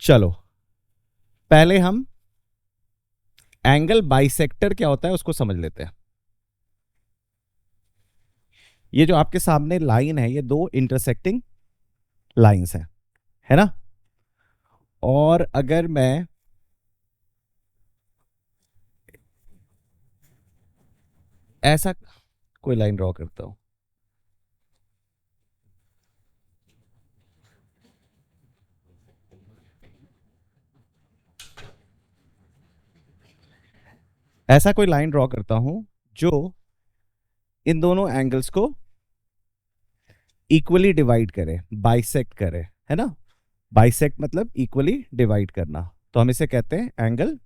चलो पहले हम एंगल बाइसेक्टर क्या होता है उसको समझ लेते हैं। ये जो आपके सामने लाइन है ये दो इंटरसेक्टिंग लाइंस हैं, है ना। और अगर मैं ऐसा कोई लाइन ड्रॉ करता हूं, ऐसा कोई लाइन ड्रॉ करता हूं जो इन दोनों एंगल्स को इक्वली डिवाइड करे, बाइसेक्ट करे, है ना। बाइसेक्ट मतलब इक्वली डिवाइड करना, तो हम इसे कहते हैं एंगल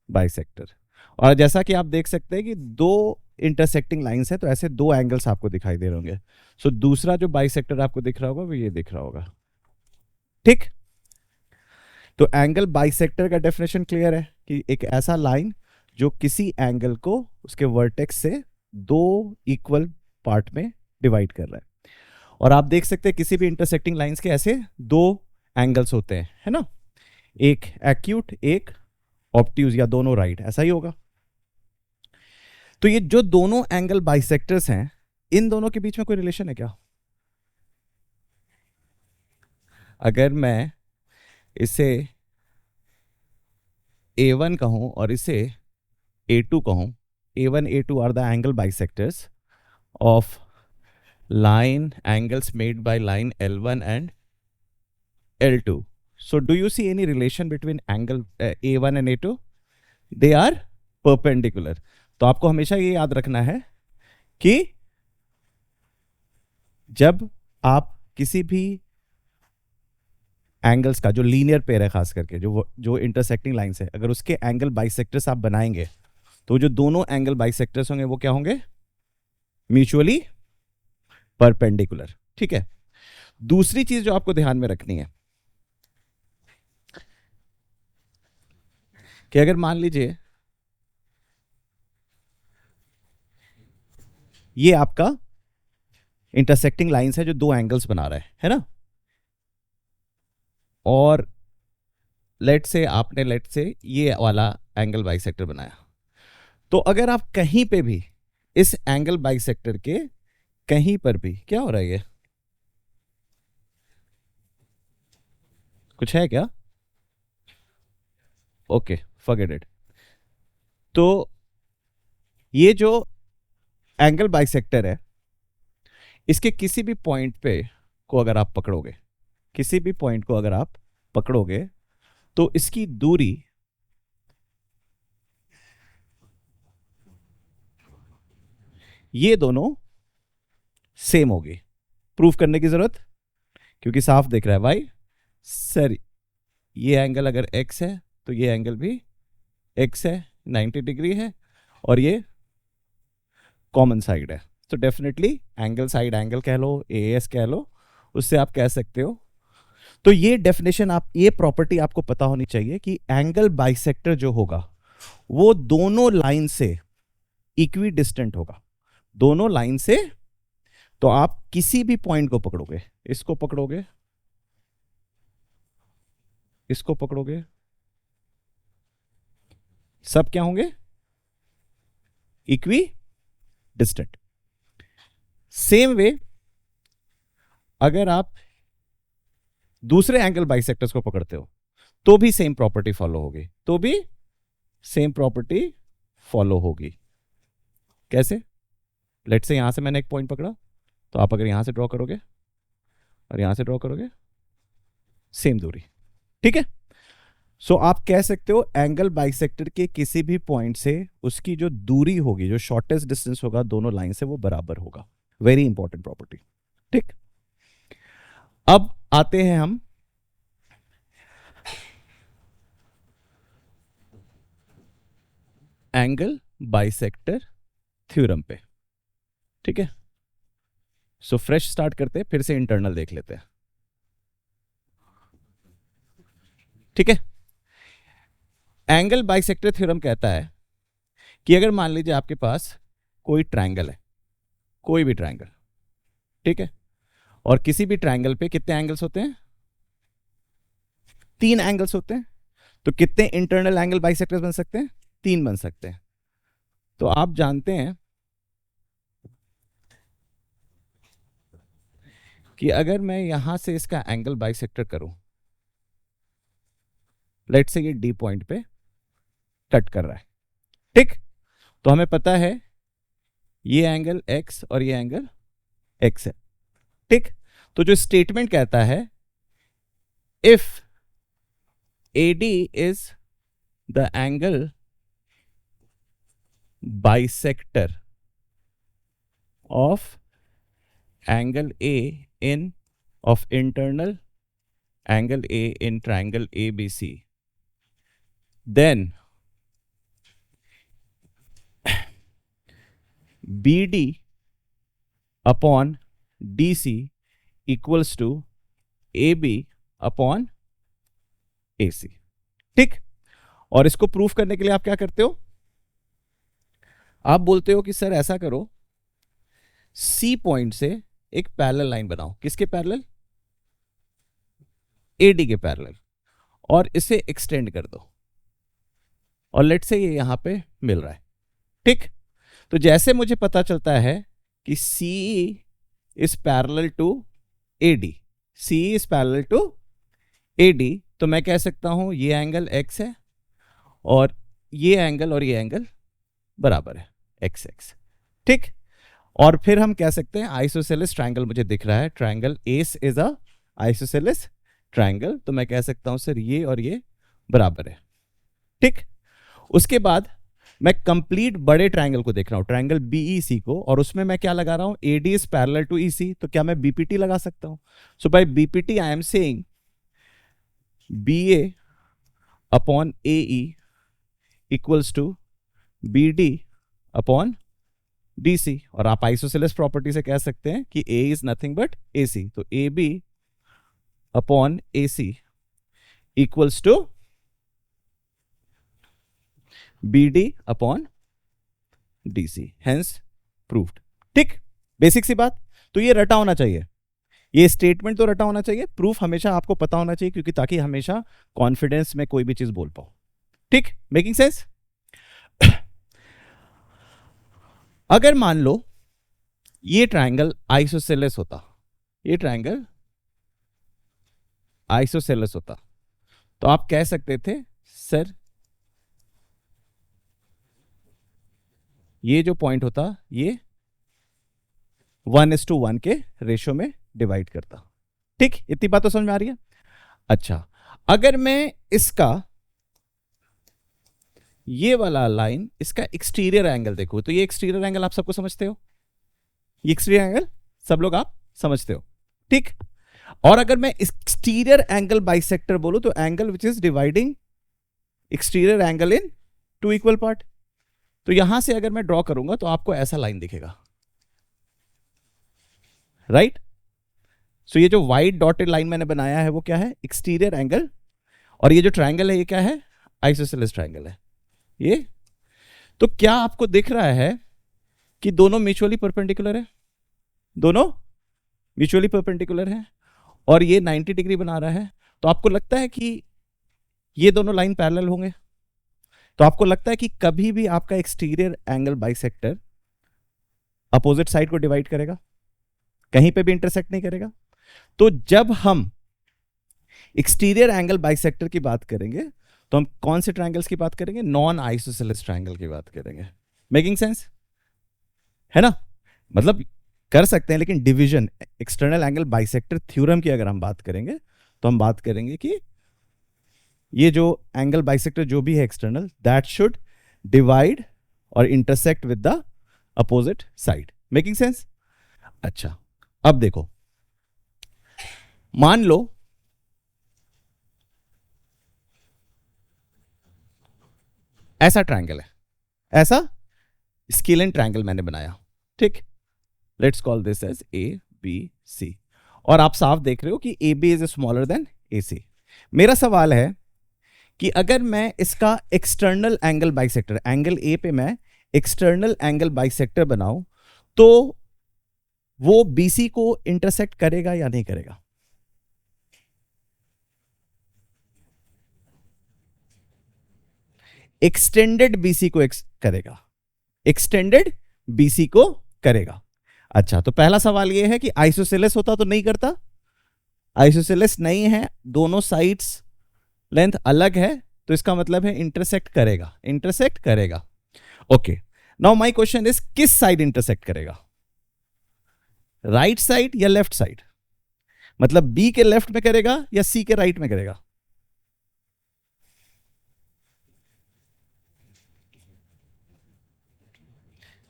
बाइसेक्टर। और जैसा कि आप देख सकते हैं कि दो इंटरसेक्टिंग लाइंस है, तो ऐसे दो एंगल्स आपको दिखाई दे रहे होंगे। सो दूसरा जो बाइसेक्टर आपको दिख रहा होगा वो ये दिख रहा होगा, ठीक। तो एंगल बाइसेक्टर का डेफिनेशन क्लियर है कि एक ऐसा लाइन जो किसी एंगल को उसके वर्टेक्स से दो इक्वल पार्ट में डिवाइड कर रहा है। और आप देख सकते हैं किसी भी इंटरसेक्टिंग लाइंस के ऐसे दो एंगल्स होते हैं, है ना। एक एक्यूट, एक ऑब्ट्यूज, या दोनों राइट, ऐसा ही होगा। तो ये जो दोनों एंगल बाइसेक्टर्स हैं, इन दोनों के बीच में कोई रिलेशन है क्या? अगर मैं इसे A1 कहूं और इसे A2 कहूं, A1 A2 are the angle bisectors of line angles made by line L1 and L2. So do you see any relation between angle A1 and A2? They are perpendicular. तो आपको हमेशा ये याद रखना है कि जब आप किसी भी एंगल्स का जो लीनियर पेयर है, खास करके जो इंटरसेक्टिंग लाइंस है, अगर उसके एंगल बाइसेक्टर्स आप बनाएंगे तो जो दोनों एंगल बाइसेक्टर्स होंगे वो क्या होंगे? म्यूचुअली परपेंडिकुलर, ठीक है। दूसरी चीज जो आपको ध्यान में रखनी है कि अगर मान लीजिए ये आपका इंटरसेक्टिंग लाइंस है जो दो एंगल्स बना रहा है ना। और लेट से ये वाला एंगल बाइसेक्टर बनाया, तो अगर आप कहीं पे भी इस एंगल बाइसेक्टर के कहीं पर भी, क्या हो रहा है? ये कुछ है क्या? Okay, forget it. तो ये जो एंगल बाइसेक्टर है, इसके किसी भी पॉइंट पे को अगर आप पकड़ोगे, किसी भी पॉइंट को अगर आप पकड़ोगे, तो इसकी दूरी ये दोनों सेम होगी। प्रूफ करने की जरूरत, क्योंकि साफ दिख रहा है भाई। सर ये एंगल अगर x है तो ये एंगल भी x है, 90 डिग्री है, और ये कॉमन साइड है। तो डेफिनेटली एंगल साइड एंगल कह लो, AS कह लो, उससे आप कह सकते हो। तो ये डेफिनेशन, आप ये प्रॉपर्टी आपको पता होनी चाहिए कि एंगल बाइसेक्टर जो होगा वो दोनों लाइन से इक्वी डिस्टेंट होगा, दोनों लाइन से। तो आप किसी भी पॉइंट को पकड़ोगे, इसको पकड़ोगे, इसको पकड़ोगे, सब क्या होंगे? Equi distant. सेम वे अगर आप दूसरे एंगल बाइसेक्टर्स को पकड़ते हो तो भी सेम प्रॉपर्टी फॉलो होगी, तो भी सेम प्रॉपर्टी फॉलो होगी। कैसे? लेट से यहां से मैंने एक पॉइंट पकड़ा, तो आप अगर यहां से ड्रॉ करोगे और यहां से ड्रॉ करोगे, सेम दूरी, ठीक है। सो आप कह सकते हो एंगल बाइसेक्टर के किसी भी पॉइंट से उसकी जो दूरी होगी, जो शॉर्टेस्ट डिस्टेंस होगा दोनों लाइन से, वो बराबर होगा। वेरी इंपॉर्टेंट प्रॉपर्टी, ठीक। अब आते हैं हम एंगल बाइसेक्टर थ्योरम पे, ठीक है। सो फ्रेश स्टार्ट करते हैं, फिर से इंटरनल देख लेते हैं, ठीक है। एंगल बाइसेक्टर थ्योरम कहता है कि अगर मान लीजिए आपके पास कोई ट्रायंगल है, कोई भी ट्रायंगल, ठीक है, और किसी भी ट्रायंगल पे कितने एंगल्स होते हैं? 3 एंगल्स होते हैं, तो कितने इंटरनल एंगल बाइसेक्टर्स बन सकते हैं? 3 बन सकते हैं। तो आप जानते हैं कि अगर मैं यहां से इसका एंगल बाइसेक्टर करूं, लेट से ये डी पॉइंट पे कट कर रहा है, ठीक, तो हमें पता है ये एंगल x और ये एंगल x है, ठीक। तो जो स्टेटमेंट कहता है, if AD is the angle bisector of angle A in of internal angle A in triangle ABC, then BD upon DC equals to AB upon AC, ठीक। और इसको प्रूफ करने के लिए आप क्या करते हो? आप बोलते हो कि सर ऐसा करो, C पॉइंट से एक पैरेलल लाइन बनाओ। किसके पैरेलल? AD के पैरेलल, और इसे एक्सटेंड कर दो, और लेट से ये यहां पे मिल रहा है, ठीक। तो जैसे मुझे पता चलता है कि CE is parallel to AD, CE is parallel to AD, तो मैं कह सकता हूं ये एंगल x है और ये एंगल बराबर है x x, ठीक। और फिर हम कह सकते हैं आइसोसेलेस ट्रायंगल मुझे दिख रहा है, triangle S is a isosceles triangle, तो मैं कह सकता हूं सर ये और ये बराबर है, ठीक। उसके बाद मैं कंप्लीट बड़े ट्रायंगल को देख रहा हूं, ट्रायंगल BEC को, और उसमें मैं क्या लगा रहा हूं? AD is parallel to EC, तो क्या मैं BPT लगा सकता हूं? So by BPT I am saying BA upon AE equals to BD upon DC, और आप आइसोसेलेस प्रॉपर्टी से कह सकते हैं कि A is nothing but AC, तो AB upon AC equals to BD upon DC, hence proved, ठीक। Basic सी बात। तो ये रटा होना चाहिए, ये स्टेटमेंट तो रटा होना चाहिए, प्रूफ हमेशा आपको पता होना चाहिए, क्योंकि ताकि हमेशा कॉन्फिडेंस में कोई भी चीज बोल पाओ, ठीक। Making sense? अगर मान लो ये ट्रायंगल आइसोसेलेस होता, ये ट्रायंगल आइसोसेलेस होता, तो आप कह सकते थे सर ये जो पॉइंट होता ये 1:1 के रेशियो में डिवाइड करता, ठीक। इतनी बात तो समझ में आ रही है? अच्छा, अगर मैं इसका ये वाला लाइन, इसका एक्सटीरियर एंगल देखो, तो ये एक्सटीरियर एंगल आप सबको समझते हो, ये एक्सटीरियर एंगल सब लोग आप समझते हो, ठीक। और अगर मैं एक्सटीरियर एंगल बाइसेक्टर बोलूं, तो angle which is dividing exterior angle in 2 equal part, तो यहां से अगर मैं ड्रॉ करूंगा तो आपको ऐसा लाइन दिखेगा, राइट। सो ये जो व्हाइट डॉटेड लाइन मैंने बनाया है वो क्या है? एक्सटीरियर एंगल, और ये जो ट्रायंगल है ये क्या है? आइसोसेलेस ट्रायंगल है ये। तो क्या आपको दिख रहा है कि दोनों म्यूचुअली परपेंडिकुलर है? दोनों म्यूचुअली परपेंडिकुलर है, और ये 90 डिग्री बना रहा है, तो आपको लगता है कि ये दोनों लाइन पैरेलल होंगे? तो आपको लगता है कि कभी भी आपका exterior angle bisector opposite side को डिवाइड करेगा? कहीं पे भी इंटरसेक्ट नहीं करेगा। तो जब हम एक्सटीरियर एंगल बाइसेक्टर की बात करेंगे तो हम कौन से ट्रायंगल्स की बात करेंगे? नॉन आइसोसेलेस ट्रायंगल की बात करेंगे। मेकिंग सेंस है ना? मतलब कर सकते हैं, लेकिन division external angle bisector theorem की अगर हम बात करेंगे तो हम बात करेंगे कि ये जो एंगल बाइसेक्टर जो भी है एक्सटर्नल, दैट शुड डिवाइड और intersect with the opposite side. Making sense? अच्छा, अब देखो, मान लो ऐसा ट्रायंगल है, ऐसा स्केलिन ट्रायंगल मैंने बनाया, ठीक। Let's call this as ABC, और आप साफ देख रहे हो कि AB is smaller than AC। मेरा सवाल है कि अगर मैं इसका external angle bisector, angle A पे मैं एक्सटर्नल एंगल बाइसेक्टर बनाऊं, तो वो BC को इंटरसेक्ट करेगा या नहीं करेगा? एक्सटेंडेड बीसी को करेगा, एक्सटेंडेड बीसी को करेगा। अच्छा, तो पहला सवाल ये है कि आइसोसेलेस होता तो नहीं करता, आइसोसेलेस नहीं है, दोनों साइड्स लेंथ अलग है, तो इसका मतलब है इंटरसेक्ट करेगा, इंटरसेक्ट करेगा। Okay, now my question is किस साइड इंटरसेक्ट करेगा, राइट साइड या लेफ्ट साइड? मतलब बी के लेफ्ट में करेगा या सी के राइट में करेगा?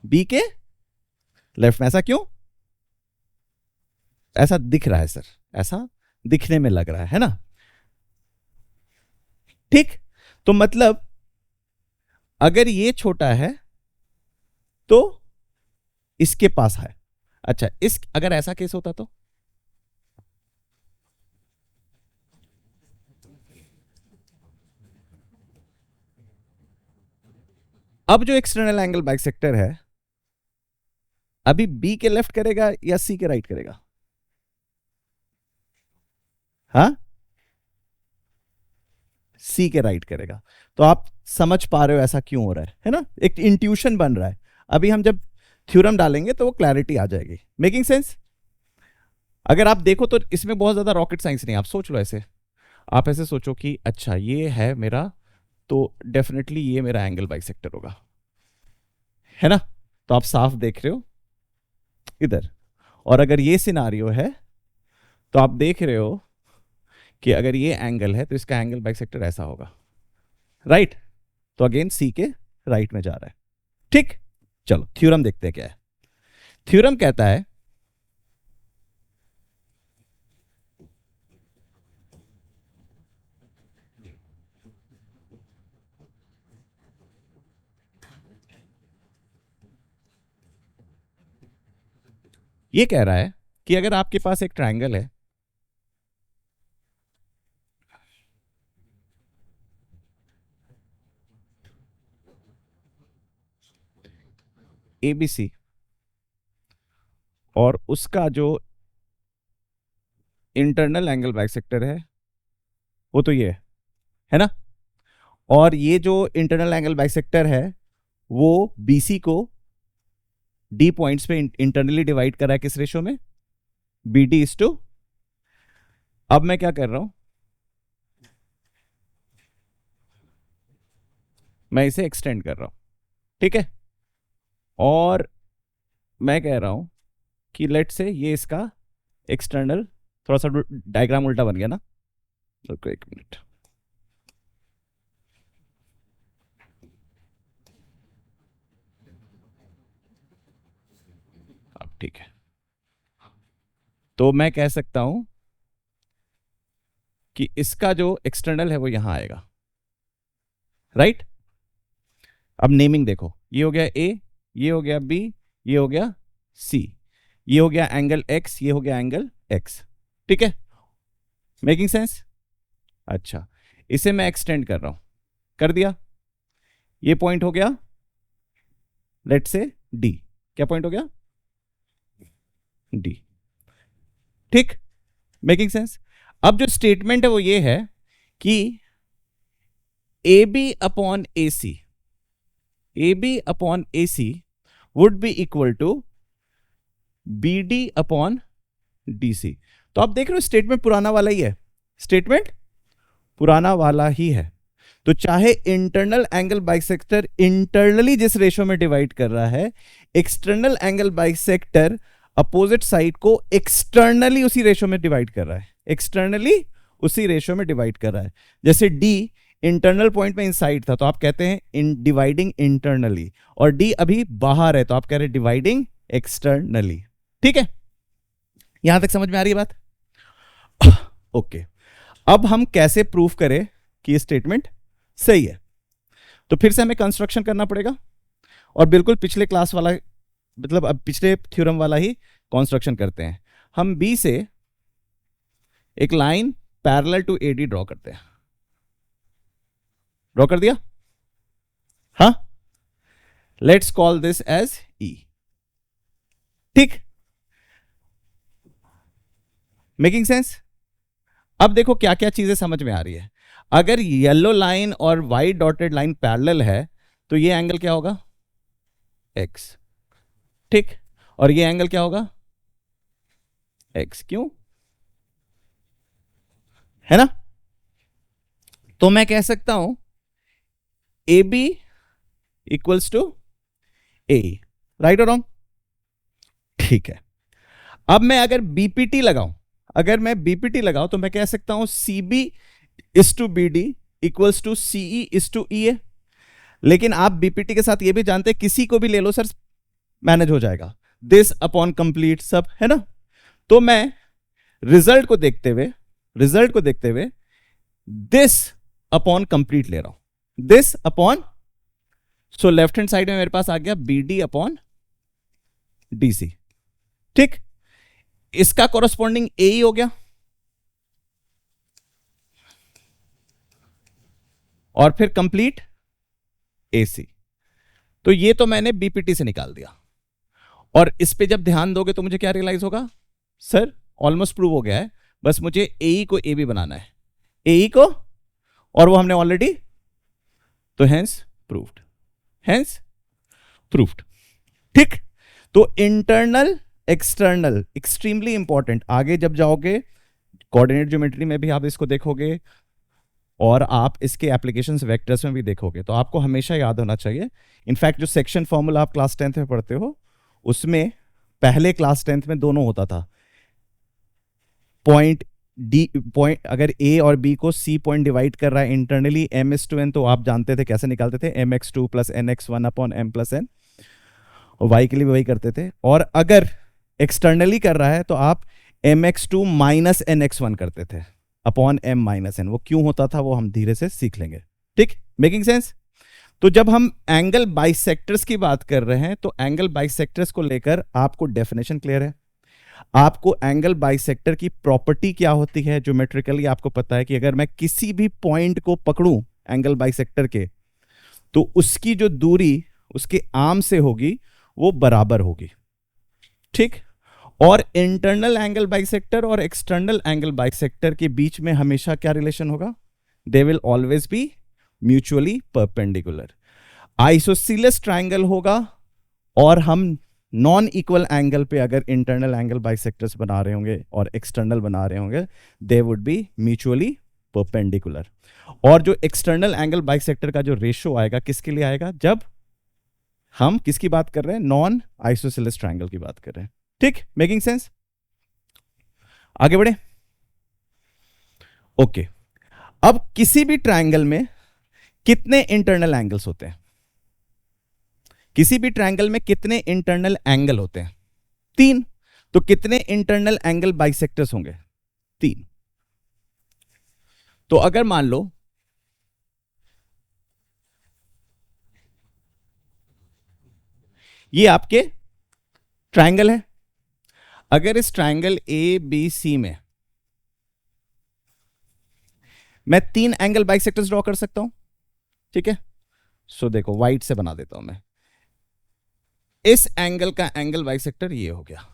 बी के लेफ्ट में। ऐसा क्यों? ऐसा दिख रहा है सर, ऐसा दिखने में लग रहा है ना? ठीक, तो मतलब अगर ये छोटा है तो इसके पास है। अच्छा, इस अगर ऐसा केस होता तो अब जो एक्सटर्नल एंगल बाइसेक्टर है अभी बी के लेफ्ट करेगा या सी के राइट करेगा? हाँ, सी के राइट करेगा। तो आप समझ पा रहे हो ऐसा क्यों हो रहा है ना? एक इंट्यूशन बन रहा है। अभी हम जब थ्योरम डालेंगे तो वो क्लैरिटी आ जाएगी। Making sense? अगर आप देखो तो इसमें बहुत ज्यादा रॉकेट साइंस नहीं। आप सोच लो ऐसे, आप ऐसे सोचो कि अच्छा ये है मेरा, तो डेफिनेटली ये मेरा एंगल बाइसेक्टर होगा, है ना? तो आप साफ देख रहे हो इधर। और अगर ये सिनारियो है तो आप देख रहे हो कि अगर ये एंगल है तो इसका एंगल बाइसेक्टर ऐसा होगा, राइट? तो अगेन सी के राइट में जा रहा है। ठीक, चलो थ्योरम देखते हैं क्या है। थ्योरम कहता है ये कह रहा है कि अगर आपके पास एक ट्रायंगल है, एबीसी, और उसका जो इंटरनल एंगल बाइसेक्टर है वो तो ये है ना? और ये जो इंटरनल एंगल बाइसेक्टर है वो बीसी को डी पॉइंट्स पे इंटरनली डिवाइड कर रहा है किस रेशो में? B D is to. अब मैं क्या कर रहा हूं, मैं इसे एक्सटेंड कर रहा हूं, ठीक है? और मैं कह रहा हूं कि लेट से ये इसका एक्सटर्नल, थोड़ा सा डायग्राम उल्टा बन गया ना, रुको एक मिनट। अब ठीक है, तो मैं कह सकता हूं कि इसका जो एक्सटर्नल है वो यहां आएगा, राइट? अब नेमिंग देखो, ये हो गया ए, ये हो गया बी, ये हो गया सी, ये हो गया एंगल एक्स, ये हो गया एंगल एक्स, ठीक है? Making sense? अच्छा, इसे मैं एक्सटेंड कर रहा हूं, कर दिया। ये पॉइंट हो गया लेट से डी। क्या पॉइंट हो गया? डी। ठीक, मेकिंग सेंस? अब जो स्टेटमेंट है वो ये है कि A B upon A C, A B upon A C would be equal to B D upon D C. तो आप देख रहे हो स्टेटमेंट पुराना वाला ही है, स्टेटमेंट पुराना वाला ही है। तो चाहे इंटरनल एंगल बाइसेक्टर इंटरनली जिस रेशो में डिवाइड कर रहा है, external angle bisector opposite side को एक्सटर्नली उसी रेशो में डिवाइड कर रहा है, एक्सटर्नली उसी रेशो में डिवाइड कर रहा है। जैसे डी इंटरनल पॉइंट में इनसाइड था तो आप कहते हैं इन डिवाइडिंग इंटरनली, और डी अभी बाहर है तो आप कह रहे हैं डिवाइडिंग एक्सटर्नली। ठीक है, यहां तक समझ में आ रही है बात? ओके, अब हम कैसे प्रूफ करें कि ये स्टेटमेंट सही है? तो फिर से हमें कंस्ट्रक्शन करना पड़ेगा, और बिल्कुल पिछले क्लास वाला, मतलब अब पिछले थ्योरम वाला ही कंस्ट्रक्शन करते हैं। हम बी से एक line parallel to AD draw करते हैं। ड्रॉ कर दिया? हाँ, let's call this as E. ठीक, मेकिंग सेंस? अब देखो क्या क्या चीजें समझ में आ रही है। अगर येलो लाइन और वाइट डॉटेड लाइन पैरेलल है तो ये एंगल क्या होगा, x, ठीक, और ये एंगल क्या होगा, x, क्यों, है ना। तो मैं कह सकता हूं A B equals to A, right और रॉन्ग, ठीक है। अब मैं अगर बीपीटी लगाऊं, अगर मैं बीपीटी लगाऊं तो मैं कह सकता हूं C B is to B D equals to C E is to E A. लेकिन आप बीपीटी के साथ ये भी जानते हैं किसी को भी ले लो सर, मैनेज हो जाएगा, दिस अपॉन कंप्लीट सब, है ना। तो मैं रिजल्ट को देखते हुए, रिजल्ट को देखते हुए दिस अपॉन कंप्लीट ले रहा हूं, this upon, so left hand side में मेरे पास आ गया B D upon D C, ठीक। इसका कॉरस्पॉन्डिंग ए ही हो गया, और फिर कंप्लीट ए सी। तो ये तो मैंने बीपीटी से निकाल दिया, और इस पे जब ध्यान दोगे तो मुझे क्या रियलाइज होगा, सर ऑलमोस्ट प्रूव हो गया है, बस मुझे ए को ए भी बनाना है, ए को, और वो हमने ऑलरेडी, तो हेंस प्रूव्ड, हेंस प्रूव्ड, ठीक। तो इंटरनल एक्सटर्नल एक्सट्रीमली इंपॉर्टेंट, आगे जब जाओगे कोऑर्डिनेट ज्योमेट्री में भी आप इसको देखोगे, और आप इसके एप्लीकेशंस वेक्टर्स में भी देखोगे, तो आपको हमेशा याद होना चाहिए। इनफैक्ट जो सेक्शन फॉर्मूला आप क्लास 10th में पढ़ते हो, उसमें पहले क्लास 10th में दोनों होता था, पॉइंट डी, पॉइंट अगर ए और बी को सी पॉइंट डिवाइड कर रहा है internally M is to N, तो आप जानते थे कैसे निकालते थे, M X two plus N X one upon M plus N, और वाई के लिए भी वही करते थे। और अगर एक्सटर्नली कर रहा है तो आप M X two minus N X one करते थे अपॉन एम माइनस एन। वो क्यों होता था वो हम धीरे से सीख लेंगे, ठीक, मेकिंग सेंस। तो जब हम एंगल बाइसेक्टर्स की बात कर रहे हैं तो एंगल बाइसेक्टर्स को लेकर आपको डेफिनेशन क्लियर है, आपको एंगल बाइसेक्टर की प्रॉपर्टी क्या होती है ज्योमेट्रिकली आपको पता है कि अगर मैं किसी भी पॉइंट को पकड़ूं एंगल बाइसेक्टर के, तो उसकी जो दूरी उसके आर्म से होगी वो बराबर होगी, ठीक। और इंटरनल एंगल बाइसेक्टर और एक्सटर्नल एंगल बाइसेक्टर के बीच में हमेशा क्या रिलेशन होगा, they will always be mutually perpendicular. Isosceles triangle होगा, और हम नॉन इक्वल एंगल पे अगर इंटरनल एंगल बाइसेक्टर्स बना रहे होंगे और एक्सटर्नल बना रहे होंगे, they would be mutually perpendicular. और जो एक्सटर्नल एंगल बाइसेक्टर का जो रेशियो आएगा किसके लिए आएगा, जब हम किसकी बात कर रहे हैं, नॉन आइसोसीलस ट्राइंगल की बात कर रहे हैं, ठीक, मेकिंग सेंस। आगे बढ़े, ओके। अब किसी भी ट्राइंगल में कितने इंटरनल एंगल्स होते हैं, किसी भी ट्राइंगल में कितने इंटरनल एंगल होते हैं, 3। तो कितने इंटरनल एंगल बाइसेक्टर्स होंगे, 3। तो अगर मान लो ये आपके ट्राइंगल है, अगर इस ट्राइंगल ए बी सी में मैं 3 एंगल बाइसेक्टर्स ड्रॉ कर सकता हूं, ठीक है। सो देखो व्हाइट से बना देता हूं मैं, इस एंगल का एंगल बाइसेक्टर ये हो गया,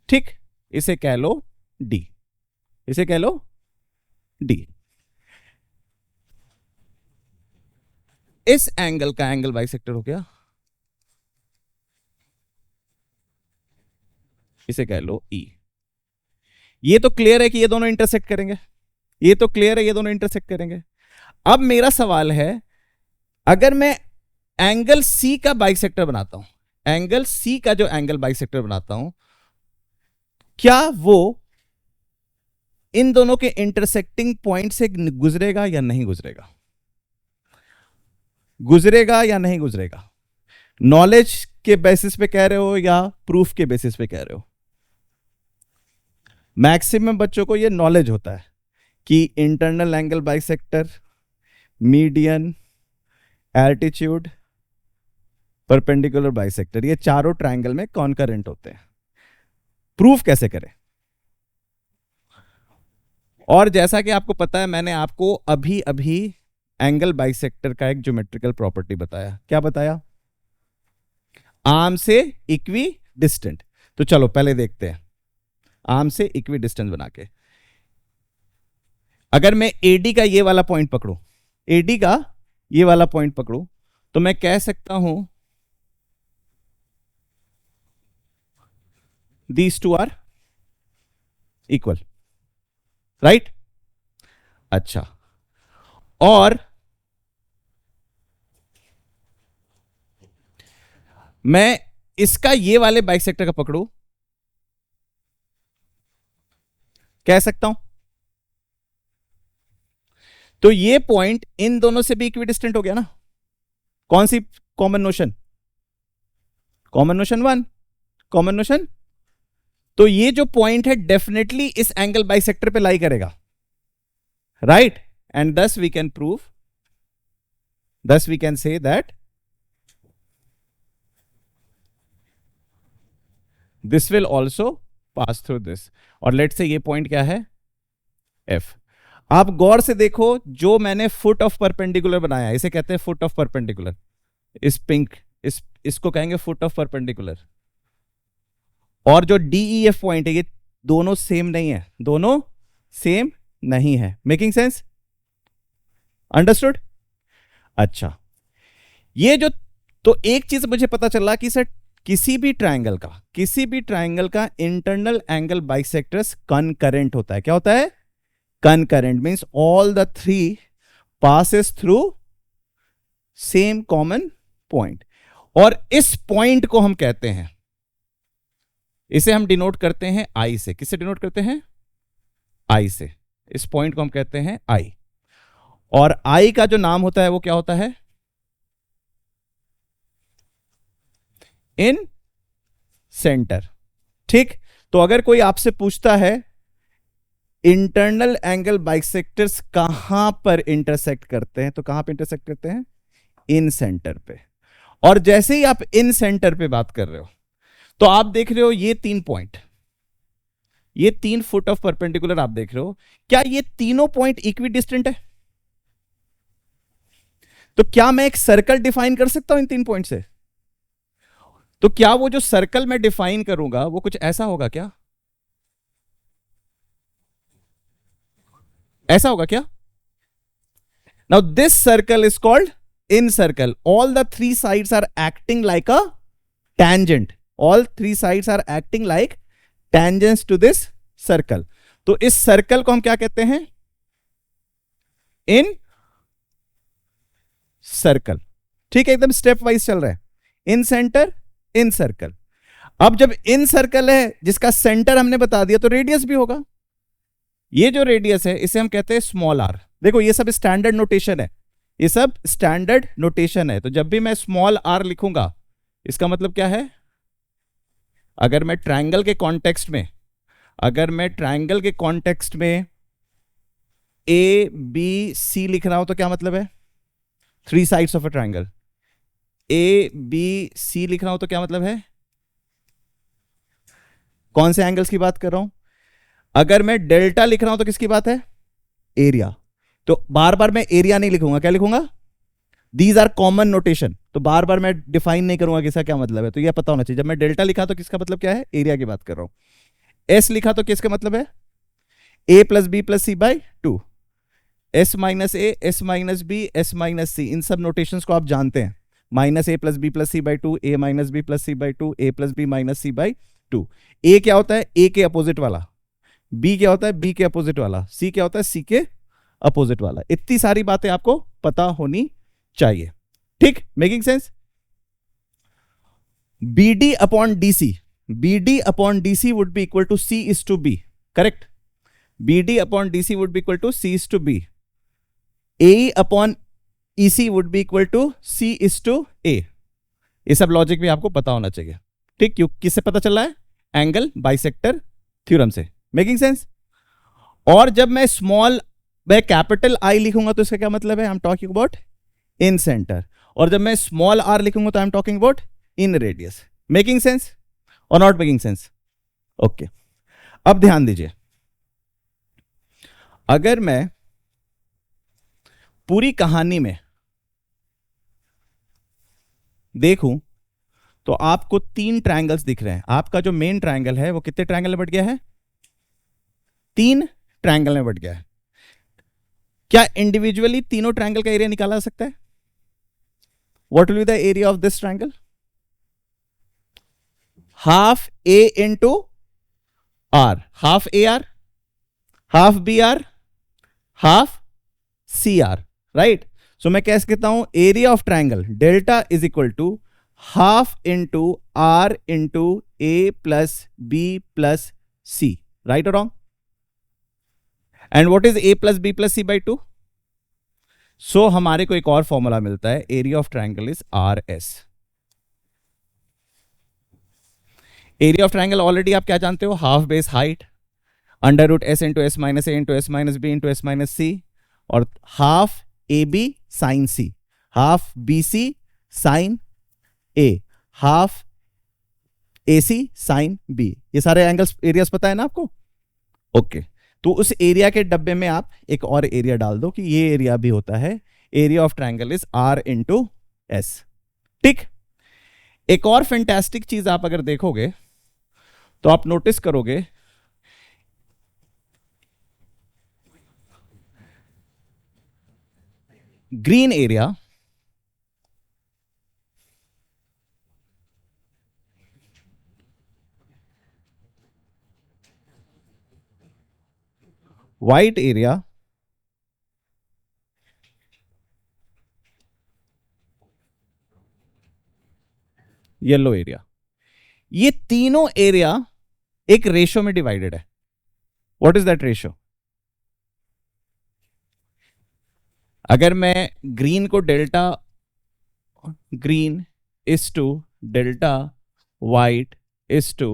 ठीक, इसे कह लो डी, इसे कह लो डी। इस एंगल का एंगल बाइसेक्टर हो गया, इसे कह लो ई। ये तो क्लियर है कि ये दोनों इंटरसेक्ट करेंगे, ये तो क्लियर है ये दोनों इंटरसेक्ट करेंगे। अब मेरा सवाल है, अगर मैं एंगल सी का बाइसेक्टर बनाता हूं, एंगल सी का जो एंगल बाइसेक्टर बनाता हूं, क्या वो इन दोनों के इंटरसेक्टिंग पॉइंट से गुजरेगा या नहीं गुजरेगा, गुजरेगा या नहीं गुजरेगा? नॉलेज के बेसिस पे कह रहे हो या प्रूफ के बेसिस पे कह रहे हो? मैक्सिमम बच्चों को ये नॉलेज होता है कि internal angle bisector, median, altitude, perpendicular bisector, ये चारों ट्राइंगल में कॉन्करेंट होते हैं। प्रूफ कैसे करें? और जैसा कि आपको पता है, मैंने आपको अभी अभी एंगल बाइसेक्टर का एक ज्योमेट्रिकल प्रॉपर्टी बताया। क्या बताया? आर्म से इक्वी डिस्टेंट। तो चलो पहले देखते हैं आर्म से इक्वी डिस्टेंस बना के। अगर मैं एडी का ये वाला पॉइंट पकड़ू, एडी का ये वाला पॉइंट पकड़ू, तो मैं कह सकता हूं these two are equal, right. अच्छा, और मैं इसका ये वाले बाइसेक्टर का पकड़ू, कह सकता हूं तो ये पॉइंट इन दोनों से भी इक्विडिस्टेंट हो गया ना। कौन सी common notion? Common notion 1, common notion. तो ये जो पॉइंट है डेफिनेटली इस एंगल बाइसेक्टर पे लाई करेगा, right. And thus we can prove, thus we can say that this will also pass through this। और लेट से ये पॉइंट क्या है? F। आप गौर से देखो, जो मैंने फुट ऑफ परपेंडिकुलर बनाया, इसे कहते हैं फुट ऑफ परपेंडिकुलर। इस पिंक, इसको कहेंगे फुट ऑफ परपेंडिकुलर। और जो DEF पॉइंट है, ये दोनों सेम नहीं है, दोनों सेम नहीं है। Making sense? अंडरस्टूड? अच्छा, ये जो, तो एक चीज मुझे पता चला कि सर किसी भी ट्रायंगल का इंटरनल एंगल बाइसेक्टर्स कनकरेंट होता है। क्या होता है? Concurrent means all the three passes through same common point. और इस पॉइंट को हम कहते हैं, इसे हम डिनोट करते हैं आई से। किससे डिनोट करते हैं? आई से। इस पॉइंट को हम कहते हैं आई। और आई का जो नाम होता है वो क्या होता है? इन सेंटर। ठीक। तो अगर कोई आपसे पूछता है इंटरनल एंगल बाइसेक्टर्स कहां पर इंटरसेक्ट करते हैं, तो कहां पर इंटरसेक्ट करते हैं? इन सेंटर पे। और जैसे ही आप इन सेंटर पे बात कर रहे हो, तो आप देख रहे हो ये 3 पॉइंट, ये 3 फुट ऑफ परपेंडिकुलर आप देख रहे हो, क्या ये तीनों पॉइंट इक्विडिस्टेंट है? तो क्या मैं एक सर्कल डिफाइन कर सकता हूं इन 3 पॉइंट से? तो क्या वो जो सर्कल मैं डिफाइन करूंगा वो कुछ ऐसा होगा क्या? ऐसा होगा क्या? Now this circle is called incircle. All the 3 sides are acting like a tangent, all 3 sides are acting like tangents to this circle। तो इस सर्कल को हम क्या कहते हैं? इन सर्कल। ठीक है, एकदम स्टेप वाइज चल रहा है। इन सेंटर, इन सर्कल। अब जब इन सर्कल है जिसका सेंटर हमने बता दिया, तो रेडियस भी होगा। ये जो रेडियस है इसे हम कहते हैं स्मॉल आर। देखो ये सब स्टैंडर्ड नोटेशन है, ये सब स्टैंडर्ड नोटेशन है। तो जब भी मैं स्मॉल आर लिखूंगा, इसका मतलब क्या है? अगर मैं ट्रायंगल के कॉन्टेक्स्ट में, ए बी सी लिख रहा हूं, तो क्या मतलब है? 3 sides of a triangle. A B C लिख रहा हूं तो क्या मतलब है? कौन से एंगल्स की बात कर रहा हूं? अगर मैं डेल्टा लिख रहा हूं तो किसकी बात है? एरिया। तो बार बार मैं एरिया नहीं लिखूंगा, क्या लिखूंगा? These are common notation. तो बार बार मैं डिफाइन नहीं करूंगा कि इसका क्या मतलब है, तो यह पता होना चाहिए। जब मैं डेल्टा लिखा तो किसका मतलब क्या है? एरिया की बात कर रहा हूं। एस लिखा तो किसका मतलब है? A plus B plus C by 2। S minus A, S minus B, S minus C, इन सब नोटेशंस को आप जानते हैं। Minus A plus B plus C by 2, A minus B plus C by 2, A plus B minus C by 2। A क्या होता है? ए के अपोजिट वाला। बी क्या होता है? बी के अपोजिट वाला। सी क्या होता है? सी के अपोजिट वाला। इतनी सारी बातें आपको पता होनी चाहिए। ठीक, making sense? BD upon DC, BD upon DC would be equal to C is to B, correct? BD upon DC would be equal to C is to B। AE upon EC would be equal to C is to A। ये सब logic भी आपको पता होना चाहिए। ठीक, क्यों? किससे पता चल रहा है? एंगल बाइसेक्टर थ्योरम से। Making sense? और जब मैं स्मॉल, मैं कैपिटल I लिखूंगा तो इसका क्या मतलब है? I am talking about in centre. और जब मैं स्मॉल r लिखूंगा तो I am talking about in radius. Making sense और नॉट मेकिंग सेंस? ओके, अब ध्यान दीजिए, अगर मैं पूरी कहानी में देखूं तो आपको 3 ट्रायंगल्स दिख रहे हैं। आपका जो मेन ट्रायंगल है वो कितने ट्रायंगल में बट गया है? 3 ट्रायंगल में बट गया है। क्या इंडिविजुअली तीनों ट्रायंगल का एरिया निकाला जा सकता है? What will be the area of this triangle? Half A into R, half A R, half B R, half C R, right? So मैं कह सकता हूं area of triangle delta is equal to half into R into A plus B plus C, right और wrong? And what is A plus B plus C by 2? So हमारे को एक और formula मिलता है, area of triangle is R S. Area of triangle already आप क्या जानते हो, half base height under root S into S minus A into S minus B into S minus C, और half A B sine C, half B C sine A, half A C sine B. ये सारे angles areas पता है ना आपको? Okay, तो उस area के डब्बे में आप एक और एरिया डाल दो कि ये एरिया भी होता है, area of triangle is R into S. ठीक, एक और फैंटास्टिक चीज आप अगर देखोगे तो आप नोटिस करोगे green area white area yellow area, ये तीनों एरिया एक रेशो में डिवाइडेड है। What is that ratio? अगर मैं ग्रीन को delta green is to delta white is to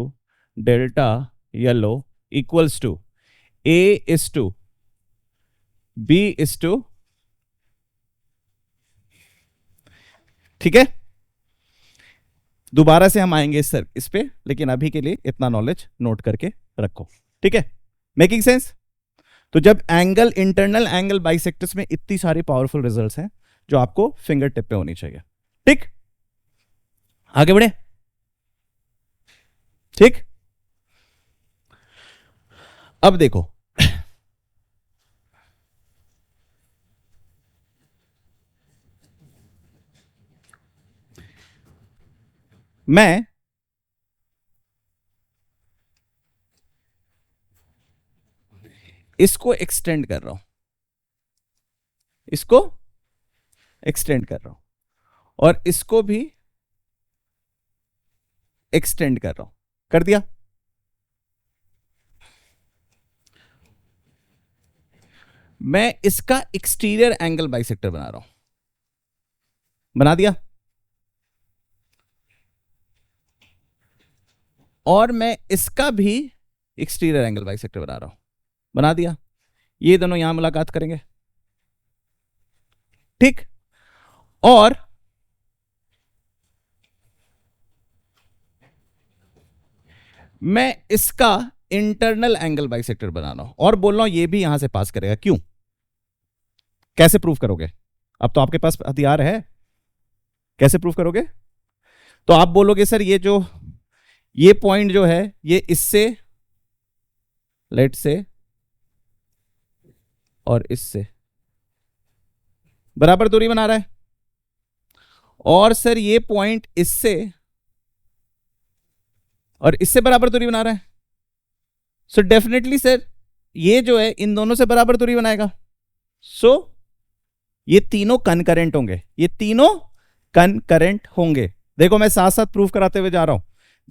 delta yellow equals to A is to B is to, ठीक है? दोबारा से हम आएंगे इस पे, लेकिन अभी के लिए इतना नॉलेज नोट करके रखो, ठीक है? Making sense? तो जब एंगल, इंटरनल एंगल बाइसेक्टर्स में इतनी सारी पावरफुल रिजल्ट्स हैं जो आपको फिंगर टिप पे होनी चाहिए। ठीक, आगे बढ़े। ठीक, अब देखो मैं इसको एक्सटेंड कर रहा हूं, इसको एक्सटेंड कर रहा हूं, और इसको भी एक्सटेंड कर रहा हूं, कर दिया। मैं इसका एक्सटीरियर एंगल बाइसेक्टर बना रहा हूं, बना दिया। और मैं इसका भी एक्सटीरियर एंगल बाइसेक्टर बना रहा हूं, बना दिया। ये दोनों यहां मुलाकात करेंगे, ठीक? और मैं इसका इंटरनल एंगल बाइसेक्टर बना रहा हूं और बोल रहा हूं ये भी यहां से पास करेगा। क्यों? कैसे प्रूव करोगे? अब तो आपके पास हथियार है, कैसे प्रूव करोगे? तो आप बोलोगे सर ये पॉइंट जो है ये इससे, लेट से, और इससे बराबर दूरी बना रहा है, और सर ये पॉइंट इससे और इससे बराबर दूरी बना रहा है। सो डेफिनेटली सर ये जो है इन दोनों से बराबर दूरी बनाएगा। सो ये तीनों कनकरेंट होंगे, ये तीनों कनकरेंट होंगे। देखो मैं साथ साथ प्रूफ कराते हुए जा रहा हूं।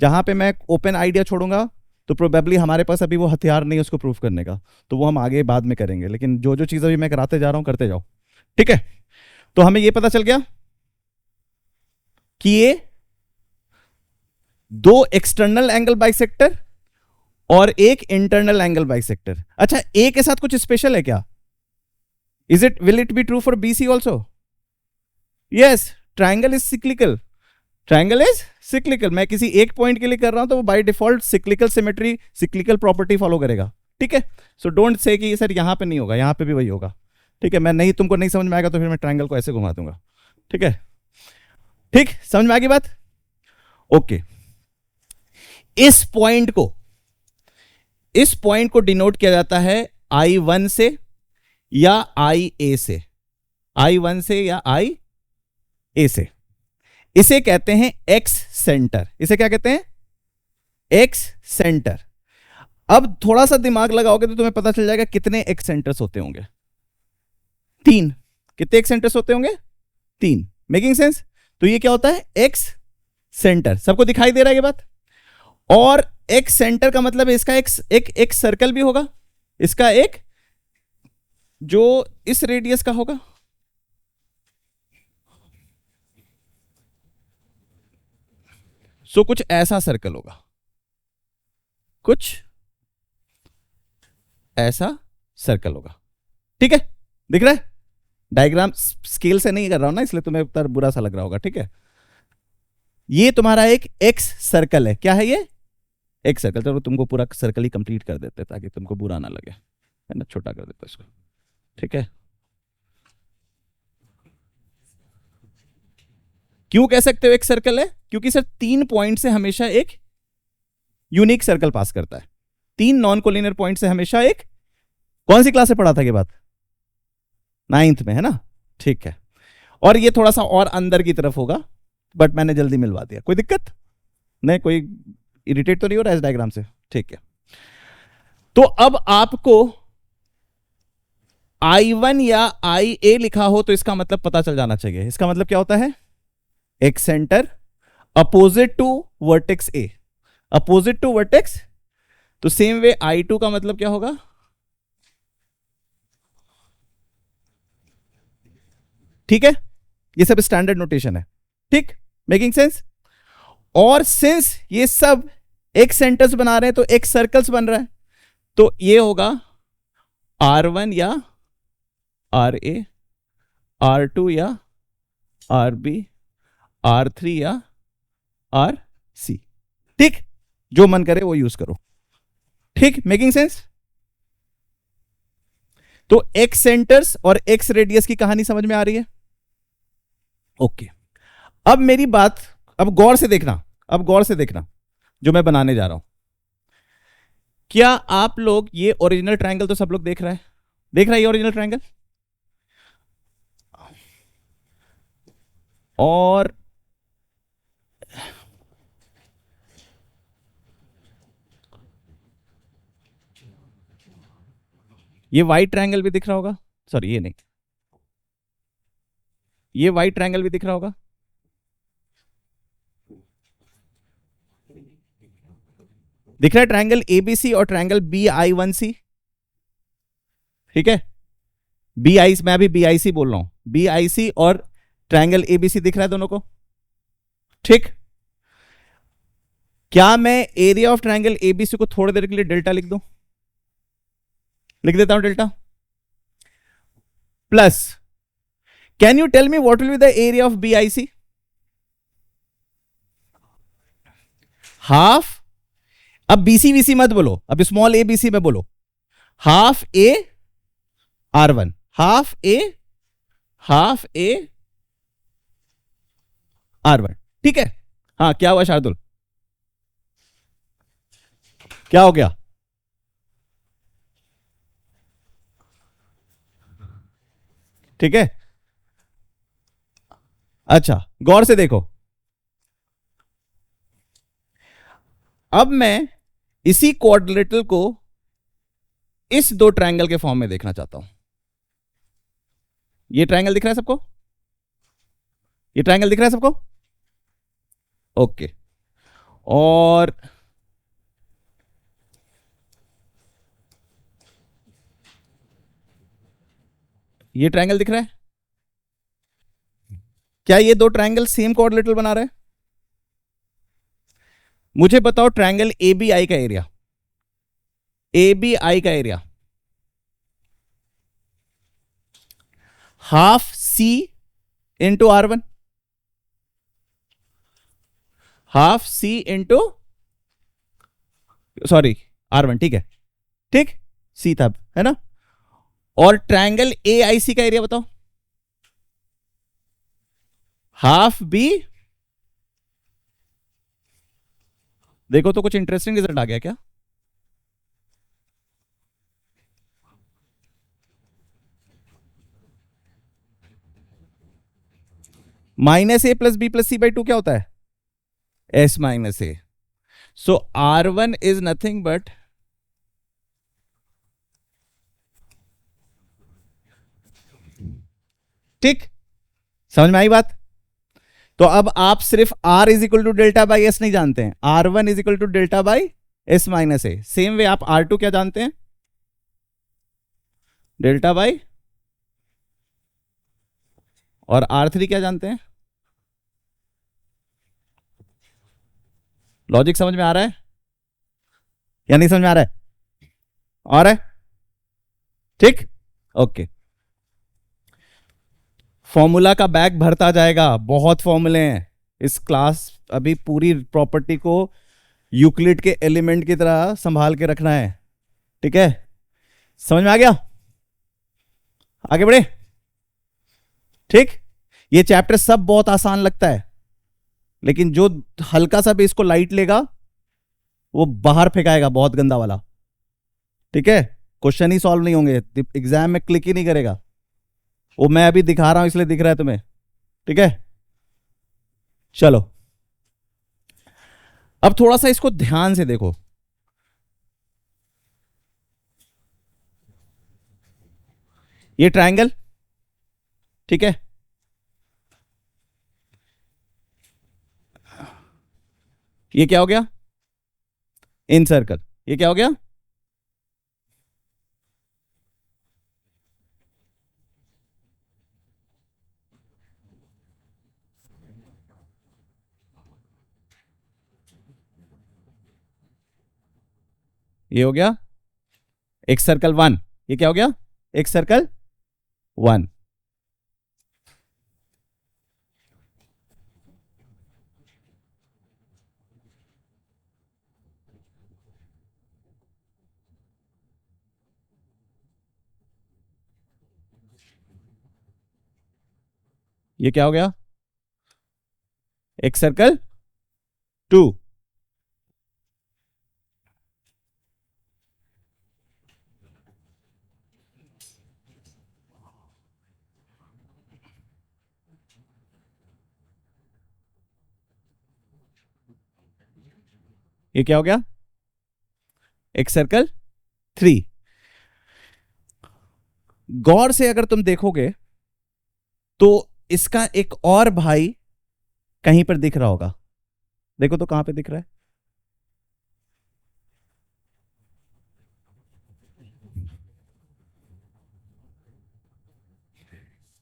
जहां पे मैं ओपन आइडिया छोड़ूंगा तो प्रोबेबली हमारे पास अभी वो हथियार नहीं है उसको प्रूफ करने का, तो वो हम आगे बाद में करेंगे। लेकिन जो जो चीज अभी मैं कराते जा रहा हूं करते जाओ, ठीक है? तो हमें ये पता चल गया कि ये दो एक्सटर्नल एंगल बाइसेक्टर और एक इंटरनल एंगल बाइसेक्टर। अच्छा, ए के साथ कुछ स्पेशल है क्या? Will it be true for BC also? Yes, triangle is cyclical, triangle is cyclical. मैं किसी एक पॉइंट के लिए कर रहा हूं तो वो by default cyclical symmetry, cyclical property follow करेगा, ठीक है? सो डोंट से कि सर यहां पे नहीं होगा, यहां पे भी वही होगा, ठीक है? मैं नहीं, तुमको नहीं समझ में आएगा तो फिर मैं ट्राइंगल को ऐसे घुमा दूंगा, ठीक है? ठीक, समझ में आ गई बात? ओके, इस पॉइंट को डिनोट किया जाता है I1 से, या आई ए से, आई वन से या आई ए से, इसे कहते हैं एक्स सेंटर। इसे क्या कहते हैं? X centre. अब थोड़ा सा दिमाग लगाओगे तो तुम्हें पता चल जाएगा कितने एक्स सेंटर्स होते होंगे। 3। कितने एक्स सेंटर्स होते होंगे? 3। Making sense? तो ये क्या होता है? X centre. सबको दिखाई दे रहा है ये बात? और एक्स सेंटर का मतलब इसका एक सर्कल भी होगा, इसका एक जो इस रेडियस का होगा, सो कुछ ऐसा सर्कल होगा, कुछ ऐसा सर्कल होगा। ठीक है, दिख रहा है? डायग्राम स्केल से नहीं कर रहा हूं ना, इसलिए तुम्हें उतना बुरा सा लग रहा होगा। ठीक है, ये तुम्हारा एक एक्स सर्कल है। क्या है ये? एक सर्कल। तो तुमको पूरा सर्कल ही कंप्लीट कर देते ताकि तुमको बुरा ना लगे, है ना? छोटा कर देते इसको। ठीक है, क्यों कह सकते हो एक सर्कल है? क्योंकि सर 3 पॉइंट से हमेशा एक यूनिक सर्कल पास करता है। 3 नॉन कोलिनियर पॉइंट से हमेशा एक, कौन सी क्लास से पढ़ा था ये बात? 9th में, है ना? ठीक है, और ये थोड़ा सा और अंदर की तरफ होगा, बट मैंने जल्दी मिलवा दिया। कोई दिक्कत नहीं? कोई इरिटेट तो नहीं हो रहा है इस डायग्राम से? ठीक है, तो अब आपको I1 या IA लिखा हो तो इसका मतलब पता चल जाना चाहिए। इसका मतलब क्या होता है? एक center opposite to vertex A, opposite to vertex. तो सेम वे I2 का मतलब क्या होगा? ठीक है, ये सब स्टैंडर्ड नोटेशन है। ठीक, मेकिंग सेंस? और सिंस ये सब एक सेंटर्स बना रहे हैं तो एक सर्कल्स बन रहा है, तो ये होगा R1 या RA, R2 या RB, R3 या RC। ठीक, जो मन करे वो यूज करो। ठीक, मेकिंग सेंस? तो एक्स सेंटर्स और एक्स रेडियस की कहानी समझ में आ रही है? ओके, अब मेरी बात, अब गौर से देखना, अब गौर से देखना जो मैं बनाने जा रहा हूं। क्या आप लोग ये ओरिजिनल ट्रायंगल तो सब लोग देख रहा है? देख रहा है ये ओरिजिनल ट्रायंगल? और ये वाइट ट्रायंगल भी दिख रहा होगा। सॉरी, ये नहीं, ये वाइट ट्रायंगल भी दिख रहा होगा। दिख रहा है ट्रायंगल एबीसी और ट्रायंगल BI1C? ठीक है, मैं अभी BIC बोल रहा हूं। BIC और ट्रायंगल एबीसी दिख रहा है दोनों को? ठीक, क्या मैं एरिया ऑफ ट्रायंगल एबीसी को थोड़ी देर के लिए डेल्टा लिख दूं? लिख देता हूं delta plus, can you tell me what will be the area of BIC? Half, अब BC मत बोलो, अब स्मॉल ABC में बोलो। Half A R1, half A R1। ठीक है, हाँ, क्या हुआ शार्दुल? क्या हो गया? ठीक है, अच्छा, गौर से देखो। अब मैं इसी क्वाड्रिलेटरल को इस 2 ट्रायंगल के फॉर्म में देखना चाहता हूं। ये ट्रायंगल दिख रहा है सबको? ये ट्रायंगल दिख रहा है सबको? ओके, और ये ट्रायंगल दिख रहा है? क्या ये 2 ट्रायंगल सेम क्वाड्रिलेटरल बना रहे हैं? मुझे बताओ ट्रायंगल ABI का एरिया, ABI का area half C into R1, half C into, sorry, R1। ठीक है, ठीक, C था, है ना? और ट्रायंगल AIC का एरिया बताओ। हाफ B, देखो तो कुछ इंटरेस्टिंग रिजल्ट आ गया क्या? Minus A plus B plus C by two क्या होता है? S minus a. So R1 is nothing but ठीक. समझ में आई बात? तो अब आप सिर्फ R is equal to delta by s नहीं जानते हैं, R1 is equal to delta by s minus a. Same way आप R2 क्या जानते हैं? Delta by. और R3 क्या जानते हैं? लॉजिक समझ में आ रहा है या नहीं समझ में आ रहा है? और है ठीक. ओके. फॉर्मूला का बैग भरता जाएगा, बहुत फॉर्मूले हैं इस क्लास. अभी पूरी प्रॉपर्टी को यूक्लिड के एलिमेंट की तरह संभाल के रखना है. ठीक है, समझ में आ गया? आगे बढ़े. ठीक. ये चैप्टर सब बहुत आसान लगता है, लेकिन जो हल्का सा भी इसको लाइट लेगा वो बाहर फेंकाएगा, बहुत गंदा वाला. ठीक है, क्वेश्चन ही सॉल्व नहीं होंगे, एग्जाम में क्लिक ही नहीं करेगा. वो मैं अभी दिखा रहा हूं इसलिए दिख रहा है तुम्हें. ठीक है, चलो अब थोड़ा सा इसको ध्यान से देखो. ये ट्रायंगल, ठीक है, ये क्या हो गया? इन सर्कल. ये क्या हो गया? ये हो गया एक सर्कल वन. ये क्या हो गया? एक सर्कल वन. ये क्या हो गया? एक सर्कल टू. ये क्या हो गया? एक सर्कल थ्री. गौर से अगर तुम देखोगे तो इसका एक और भाई कहीं पर दिख रहा होगा. देखो तो कहां पे दिख रहा है?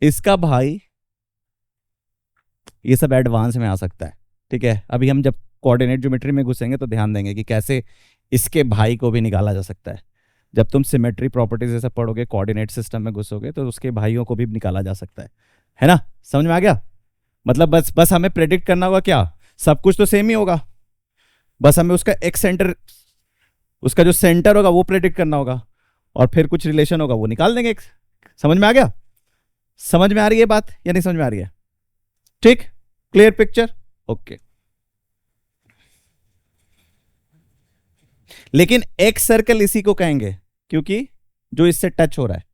इसका भाई. ये सब एडवांस में आ सकता है. ठीक है, अभी हम जब कोऑर्डिनेट ज्योमेट्री में घुसेंगे तो ध्यान देंगे कि कैसे इसके भाई को भी निकाला जा सकता है. जब तुम सिमेट्री प्रॉपर्टीज जैसा पढ़ोगे, कोऑर्डिनेट सिस्टम में घुसोगे, तो उसके भाइयों को भी निकाला जा सकता है ना? समझ में आ गया? मतलब बस बस हमें प्रेडिक्ट करना होगा क्या, सब कुछ तो सेम ही होगा, बस हमें उसका एक सेंटर, उसका जो सेंटर होगा वो प्रेडिक्ट करना होगा, और फिर कुछ रिलेशन होगा वो निकाल देंगे. समझ में आ गया? समझ में आ रही है बात या नहीं समझ में आ रही है? ठीक, क्लियर पिक्चर. ओके. लेकिन एक सर्कल इसी को कहेंगे क्योंकि जो इससे टच हो रहा है,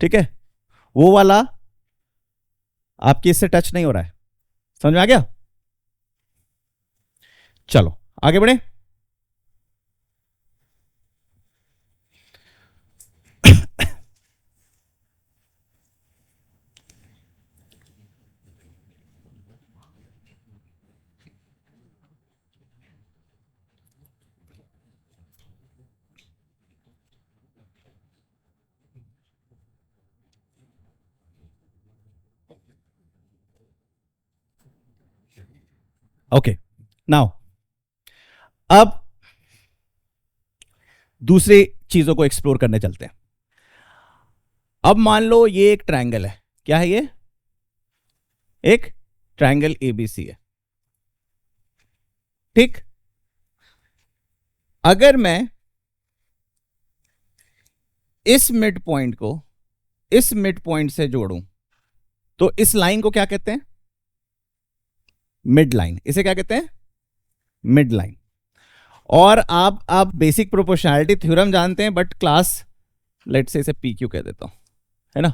ठीक है, वो वाला आपकी इससे टच नहीं हो रहा है. समझ में आ गया? चलो आगे बढ़े. ओके, नाउ अब दूसरी चीजों को एक्सप्लोर करने चलते हैं. अब मान लो ये एक ट्रायंगल है. क्या है ये? एक ट्रायंगल एबीसी है. ठीक. अगर मैं इस मिड पॉइंट को इस मिड पॉइंट से जोड़ूं तो इस लाइन को क्या कहते हैं? Mid line. इसे क्या कहते हैं? Mid line. और आप बेसिक प्रोपोर्शनैलिटी थ्योरम जानते हैं, बट क्लास लेट से इसे पी क्यू कह देता हूं, है ना?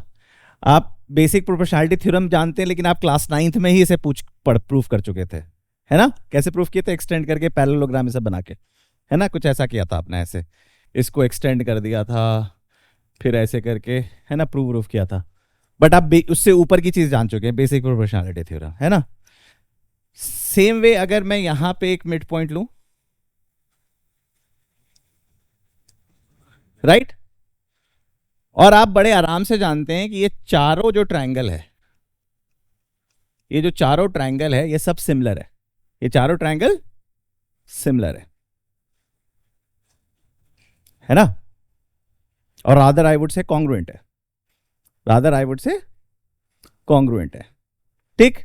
आप बेसिक प्रोपोर्शनैलिटी थ्योरम जानते हैं, लेकिन आप क्लास 9th में ही इसे प्रूफ कर चुके थे, है ना? कैसे प्रूफ किए थे? एक्सटेंड करके पैरेललोग्राम इसे बना के, है ना? कुछ ऐसा किया था आपने, ऐसे इसको एक्सटेंड कर दिया था, फिर ऐसे करके, है ना, प्रूफ किया था। बट आप उससे ऊपर की चीज जान चुके हैं, बेसिक प्रोपोर्शनैलिटी थ्योरम, है ना? सेम वे अगर मैं यहां पे एक मिड पॉइंट लूं, राइट, और आप बड़े आराम से जानते हैं कि ये चारों जो ट्रायंगल है, ये जो चारों ट्रायंगल है, ये सब सिमिलर है, ये चारों ट्रायंगल सिमिलर है ना? और rather I would say congruent है, rather I would say congruent है, ठीक?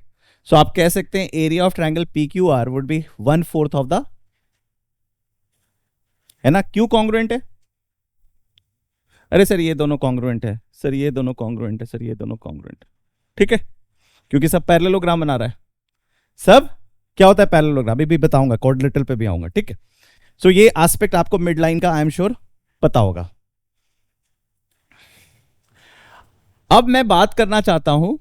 सो आप कह सकते हैं area of triangle P Q R would be 1/4 of the, है ना? क्यों कॉन्ग्रुएंट है? अरे सर ये दोनों कॉन्ग्रुएंट है, सर ये दोनों कॉन्ग्रुएंट है, सर ये दोनों कॉन्ग्रुएंट है, ठीक है, क्योंकि सब पैरेललोग्राम बना रहा है। सब क्या होता है पैरेललोग्राम, अभी भी बताऊंगा, क्वाड्रिलेटरल पे भी आऊंगा, ठीक है? सो ये एस्पेक्ट आपको मिड लाइन का आई एम श्योर पता होगा। अब मैं बात करना चाहता हूं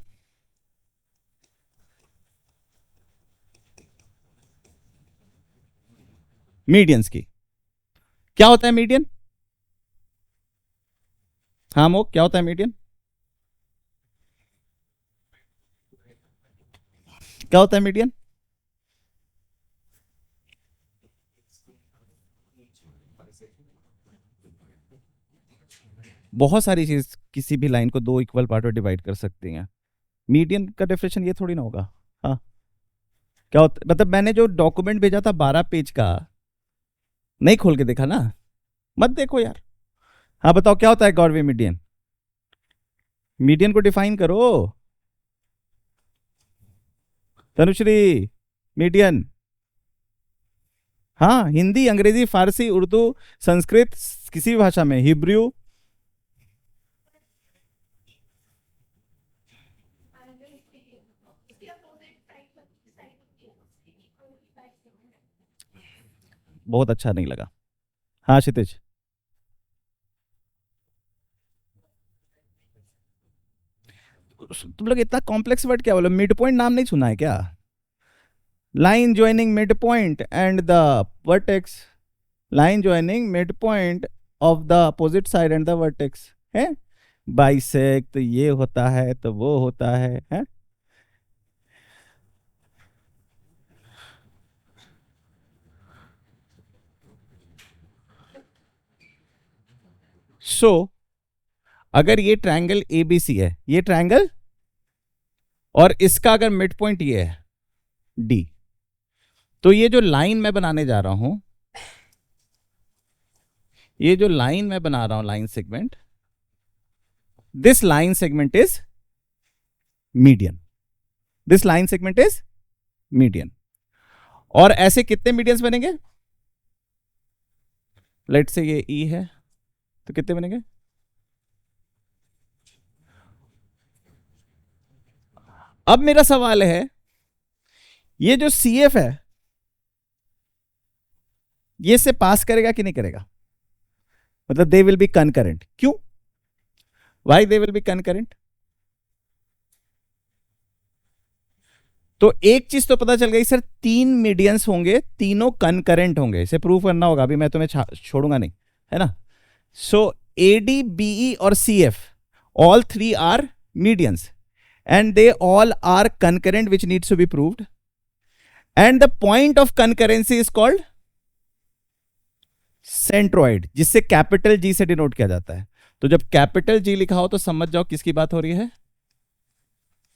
मीडियंस की। क्या होता है मीडियन? हाँ मो, क्या होता है मीडियन? क्या होता है मीडियन? बहुत सारी चीज किसी भी लाइन को दो इक्वल पार्ट में डिवाइड कर सकती हैं। मीडियन का डेफिनेशन ये थोड़ी ना होगा। हाँ, क्या होता, मतलब मैंने जो डॉक्यूमेंट भेजा था 12 पेज का, नहीं खोल के देखा ना? मत देखो यार। हाँ बताओ क्या होता है गॉडवे मीडियन? मीडियन को डिफाइन करो तनुश्री। मीडियन, हाँ, हिंदी, अंग्रेजी, फारसी, उर्दू, संस्कृत, किसी भी भाषा में, हिब्रू। बहुत अच्छा नहीं लगा। हाँ क्षितिज, तुम लोग इतना कॉम्प्लेक्स वर्ड क्या बोलो? मिड पॉइंट नाम नहीं सुना है क्या? Line joining mid point and the vertex, line joining mid point of the opposite side and the vertex है। बाइसेक्ट, तो ये होता है तो वो होता है? सो अगर ये ट्रायंगल एबीसी है, ये ट्रायंगल, और इसका अगर मिड पॉइंट ये है डी, तो ये जो लाइन मैं बनाने जा रहा हूं, ये जो लाइन मैं बना रहा हूं, line segment, this line segment is median, this line segment is median. और ऐसे कितने मीडियंस बनेंगे? लेट से ये ई है, तो कितने बनेंगे? अब मेरा सवाल है, ये जो सी एफ है, ये से पास करेगा कि नहीं करेगा? मतलब दे विल बी कनकरेंट। क्यों? Why they will be concurrent? तो एक चीज तो पता चल गई सर, 3 मीडियंस होंगे, तीनों कनकरेंट होंगे, इसे प्रूव करना होगा, अभी मैं तुम्हें छोड़ूंगा नहीं, है ना? सो ए डी बीई और C F, all 3 are medians and they all are concurrent, which needs to be proved, and the point of concurrency is called centroid, जिससे कैपिटल जी से डिनोट किया जाता है। तो जब कैपिटल जी लिखा हो तो समझ जाओ किसकी बात हो रही है,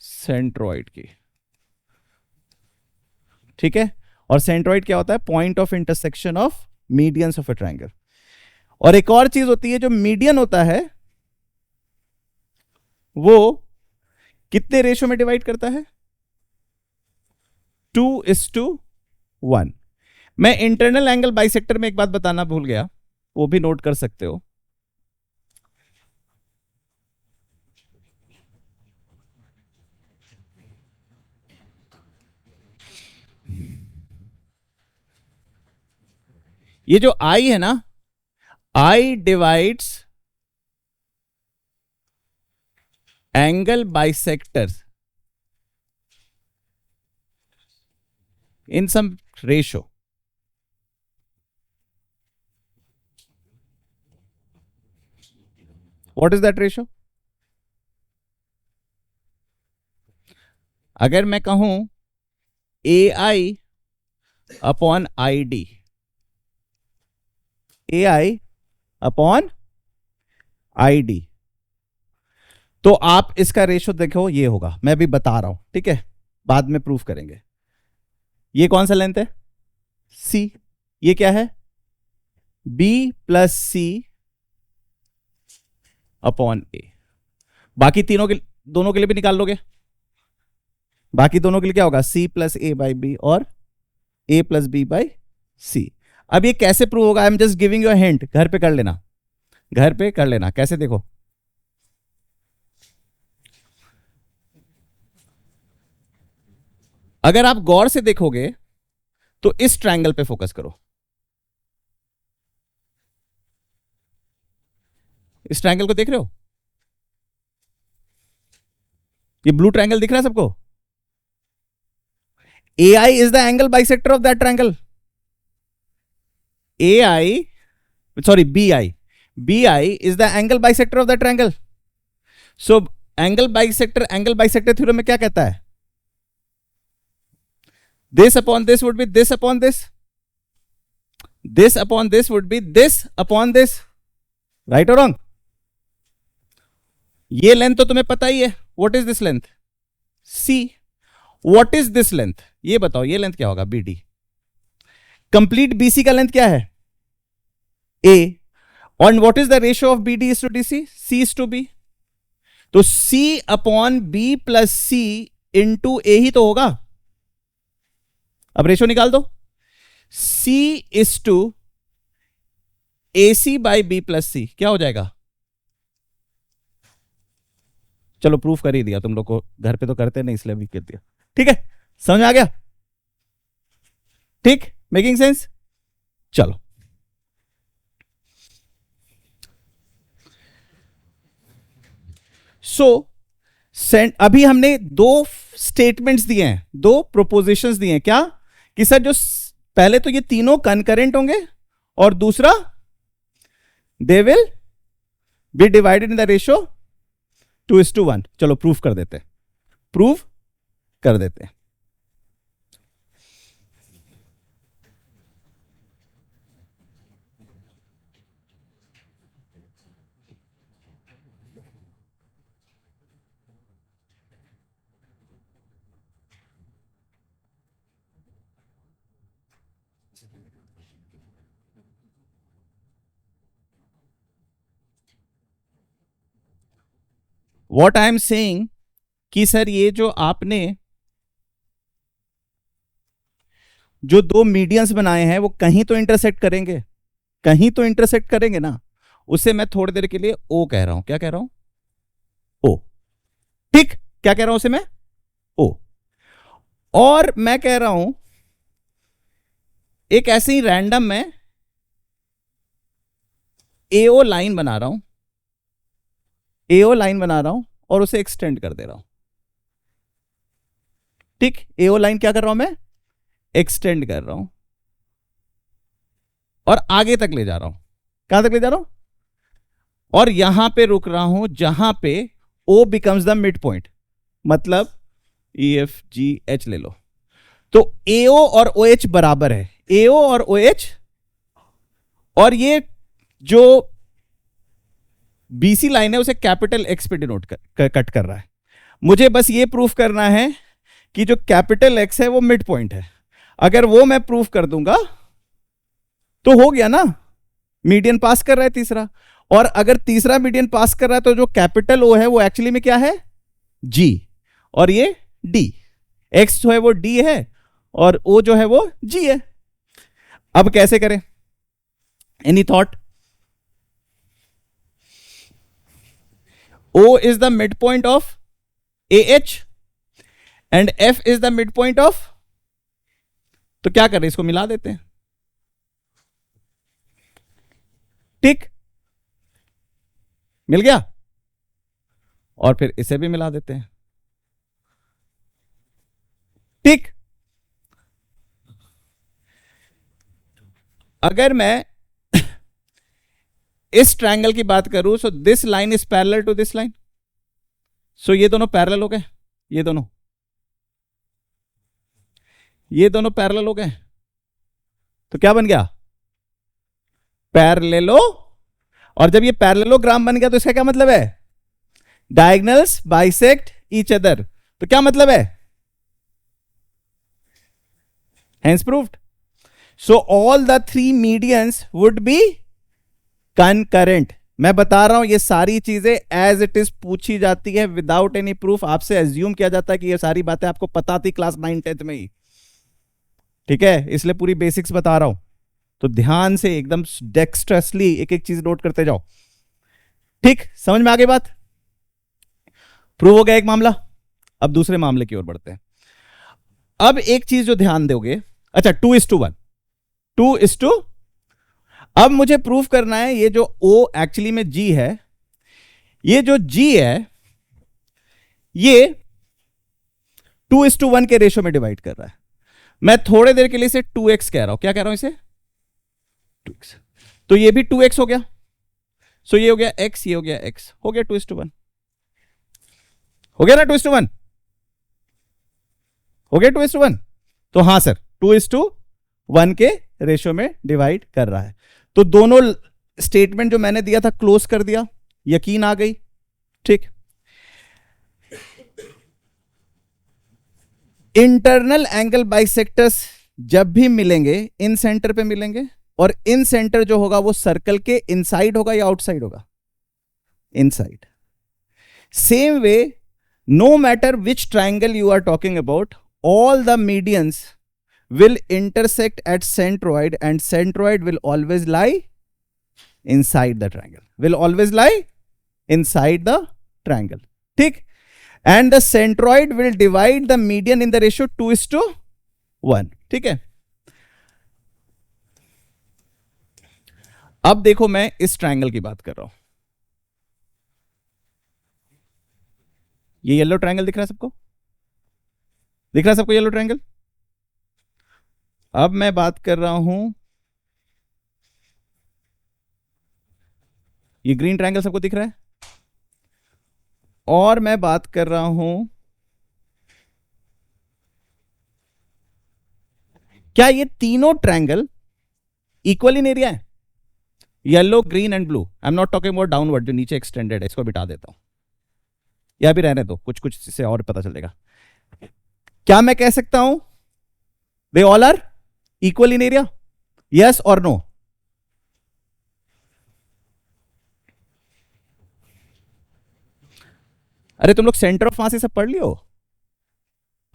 सेंट्रोइड की, ठीक है? और सेंट्रोइड क्या होता है? Point of intersection of medians of A triangle. और एक और चीज होती है, जो मीडियन होता है वो कितने रेशो में डिवाइड करता है? 2:1। मैं इंटरनल एंगल बाइसेक्टर में एक बात बताना भूल गया, वो भी नोट कर सकते हो। ये जो आई है ना, I divides angle bisectors in some ratio. What is that ratio? अगर मैं कहूं AI upon ID, AI upon ID, तो आप इसका रेशो देखो, ये होगा, मैं अभी बता रहा हूं, ठीक है, बाद में प्रूफ करेंगे। ये कौन सा लेंथ है? C। ये क्या है? B plus C upon A। बाकी तीनों के, दोनों के लिए भी निकाल लोगे? बाकी दोनों के लिए क्या होगा? C plus A by b और A plus b by C। अब ये कैसे प्रूव होगा? I am just giving you a hint, घर पे कर लेना, घर पे कर लेना। कैसे? देखो, अगर आप गौर से देखोगे तो इस ट्रायंगल पे फोकस करो, इस ट्रायंगल को देख रहे हो? ये ब्लू ट्रायंगल दिख रहा है सबको? AI is the angle bisector of that triangle. AI, sorry, BI is the angle bisector of that triangle. So angle bisector theorem में क्या कहता है? This upon this would be this upon this. This upon this would be this upon this. Right or wrong? ये length तो तुम्हें पता ही है. What is this length? C. What is this length? ये बताओ, ये लेंथ क्या होगा? BD. कंप्लीट BC का लेंथ क्या है? A. And what is the ratio of BD is to DC? C is to B. तो C upon B plus C into A ही तो होगा. अब रेशो निकाल दो. C is to AC by B plus C क्या हो जाएगा? चलो प्रूफ कर ही दिया, तुम लोग को घर पे तो करते नहीं इसलिए भी कर दिया. ठीक है, समझ आ गया? ठीक, मेकिंग सेंस? चलो, अभी हमने दो स्टेटमेंट्स दिए हैं, दो प्रोपोजिशंस दिए हैं. क्या? कि सर जो पहले तो ये तीनों कनकरेंट होंगे और दूसरा they will be divided in the ratio 2:1. चलो प्रूफ कर देते हैं, प्रूफ कर देते हैं. व्हाट आई एम सेइंग कि सर ये जो आपने जो दो मीडियंस बनाए हैं वो कहीं तो इंटरसेक्ट करेंगे, कहीं तो इंटरसेक्ट करेंगे ना. उसे मैं थोड़ी देर के लिए ओ कह रहा हूं. क्या कह रहा हूं? ओ. ठीक, क्या कह रहा हूं उसे मैं? ओ. और मैं कह रहा हूं एक ऐसे ही रैंडम में एओ लाइन बना रहा हूं, एओ लाइन बना रहा हूं और उसे एक्सटेंड कर दे रहा हूं. ठीक, एओ लाइन क्या कर रहा हूं मैं? एक्सटेंड कर रहा हूं और आगे तक ले जा रहा हूं. कहां तक ले जा रहा हूं? और यहां पे रुक रहा हूं जहां पे O becomes the mid point, मतलब EFGH ले लो. तो AO और OH बराबर है, AO और OH, और ये जो BC लाइन है उसे कैपिटल X पे डिनोट कट कर रहा है. मुझे बस ये प्रूफ करना है कि जो कैपिटल X है वो मिड पॉइंट है. अगर वो मैं प्रूफ कर दूंगा तो हो गया ना, मीडियन पास कर रहा है तीसरा. और अगर तीसरा मीडियन पास कर रहा है तो जो कैपिटल O है वो एक्चुअली में क्या है? G, और ये D. X जो है वो D है और O जो है वो G है. अब कैसे करें? Any thought? O is the midpoint of AH and F is the midpoint of, तो क्या कर रहे हैं, इसको मिला देते हैं. ठीक, मिल गया. और फिर इसे भी मिला देते हैं। ठीक, अगर मैं इस ट्रायंगल की बात करूं, so this line is parallel to this line, so ये दोनों पैरेलल हो गए, ये दोनों पैरेलल हो गए, तो क्या बन गया, पैरेललो। और जब ये पैरेललोग्राम बन गया तो इसका क्या मतलब है, डायगोनल्स बाइसेक्ट ईच अदर, तो क्या मतलब है, hence proved. So all the three medians would be concurrent. मैं बता रहा हूं ये सारी चीजें एज इट इज पूछी जाती है विदाउट एनी प्रूफ, आपसे एज्यूम किया जाता है कि ये सारी बातें आपको पता थी क्लास 9-10 में ही, ठीक है, इसलिए पूरी बेसिक्स बता रहा हूं, तो ध्यान से एकदम डेक्स्ट्रसली एक एक चीज नोट करते जाओ। ठीक, समझ में आ गई बात, प्रूव हो गया एक मामला। अब दूसरे मामले की ओर बढ़ते हैं। अब एक चीज जो ध्यान दोगे, अच्छा 2:1, 2:, अब मुझे प्रूफ करना है ये जो O एक्चुअली में G है, ये जो G है ये 2:1 के रेशो में डिवाइड कर रहा है। मैं थोड़े देर के लिए इसे 2x कह रहा हूं, क्या कह रहा हूं इसे, 2x, तो ये भी 2x हो गया, सो ये हो गया x, ये हो गया x, हो गया 2:1, हो गया ना 2:1, हो गया 2:1, तो हां सर 2:1 के रेशो में डिवाइड कर रहा है। तो दोनों स्टेटमेंट जो मैंने दिया था क्लोज कर दिया, यकीन आ गई। ठीक, इंटरनल एंगल बाइसेक्टर्स जब भी मिलेंगे इन सेंटर पे मिलेंगे, और इन सेंटर जो होगा वो सर्कल के इनसाइड होगा या आउटसाइड होगा, inside. Same way, no matter which triangle you are talking about, all the medians will intersect at centroid, and centroid will always lie inside the triangle, will always lie inside the triangle. ठीक, and the centroid will divide the median in the ratio 2:1. ठीक है, अब देखो मैं इस triangle की बात कर रहा हूं, ये येलो ट्राइंगल दिख रहा है सबको, दिख रहा है सबको येलो ट्रायंगल। अब मैं बात कर रहा हूं, ये ग्रीन ट्रायंगल सबको दिख रहा है, और मैं बात कर रहा हूं, क्या ये तीनों ट्रायंगल इक्वल इन एरिया है, yellow green and blue, I am not talking about downward, जो नीचे एक्सटेंडेड है इसको बिठा देता हूं, या भी रहने दो, कुछ कुछ से और पता चलेगा। क्या मैं कह सकता हूं they all are equal in area, yes और नो? अरे तुम लोग सेंटर ऑफ मास से सब पढ़ लियो,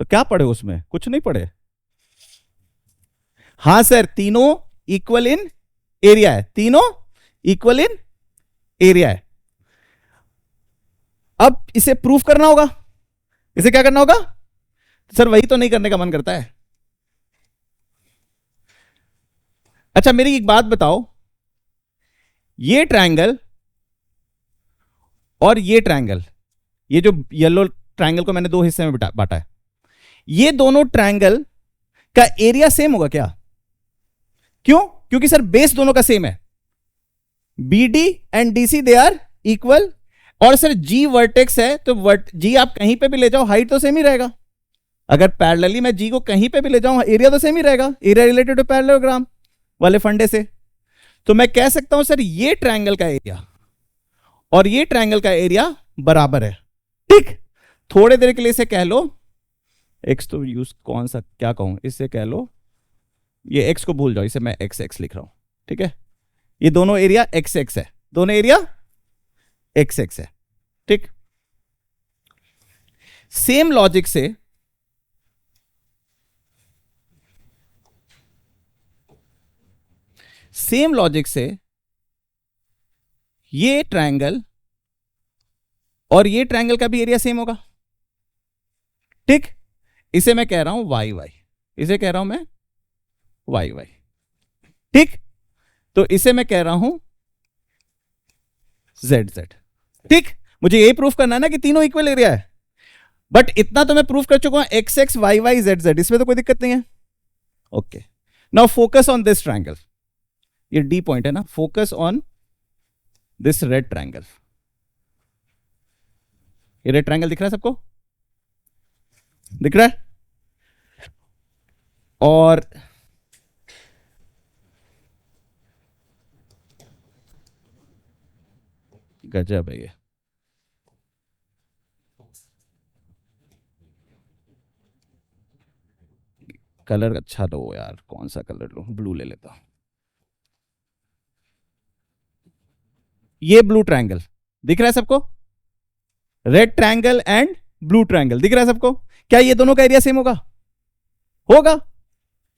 तो क्या पढ़े उसमें, कुछ नहीं पढ़े। हां सर, तीनों इक्वल इन एरिया है, तीनों इक्वल इन एरिया है। अब इसे प्रूफ करना होगा, इसे क्या करना होगा सर, वही तो नहीं करने का मन करता है। अच्छा मेरी एक बात बताओ, ये ट्रायंगल और ये ट्रायंगल, ये जो येलो ट्रायंगल को मैंने दो हिस्से में बांटा है, ये दोनों ट्रायंगल का एरिया सेम होगा क्या? क्यों? क्योंकि सर बेस दोनों का सेम है, BD and DC they are equal, और सर G वर्टेक्स है, तो G आप कहीं पे भी ले जाओ हाइट तो सेम ही रहेगा। अगर पैरेलली मैं G को कहीं पे भी ले जाऊं एरिया तो सेम ही रहेगा, एरिया रिलेटेड टू पैरेललोग्राम वाले फंडे से। तो मैं कह सकता हूं सर ये ट्रायंगल का एरिया और ये ट्रायंगल का एरिया बराबर है। ठीक, थोड़े देर के लिए इसे कह लो x, तो यूज कौन सा क्या कहूं, इससे कह लो ये x को भूल जाओ, इसे मैं x लिख रहा हूं। ठीक है, ये दोनों एरिया x है, दोनों एरिया x है। ठीक, सेम लॉजिक से ये ट्रायंगल और ये ट्रायंगल का भी एरिया सेम होगा। ठीक, इसे मैं कह रहा हूं y, इसे कह रहा हूं मैं y। ठीक, तो इसे मैं कह रहा हूं z। ठीक, मुझे यही प्रूफ करना है ना कि तीनों इक्वल एरिया है, बट इतना तो मैं प्रूफ कर चुका हूं, x x y y z z, इसमें तो कोई दिक्कत नहीं है। Okay, now focus on this triangle, ये डी पॉइंट है ना, focus on this red triangle. ये रेड ट्रायंगल दिख रहा है सबको, दिख रहा है? और गजब है ये, कलर अच्छा लो यार, कौन सा कलर लो, ब्लू ले लेता हूं। ये ब्लू ट्रायंगल दिख रहा है सबको, red triangle and blue triangle दिख रहा है सबको। क्या ये दोनों का एरिया सेम होगा? होगा।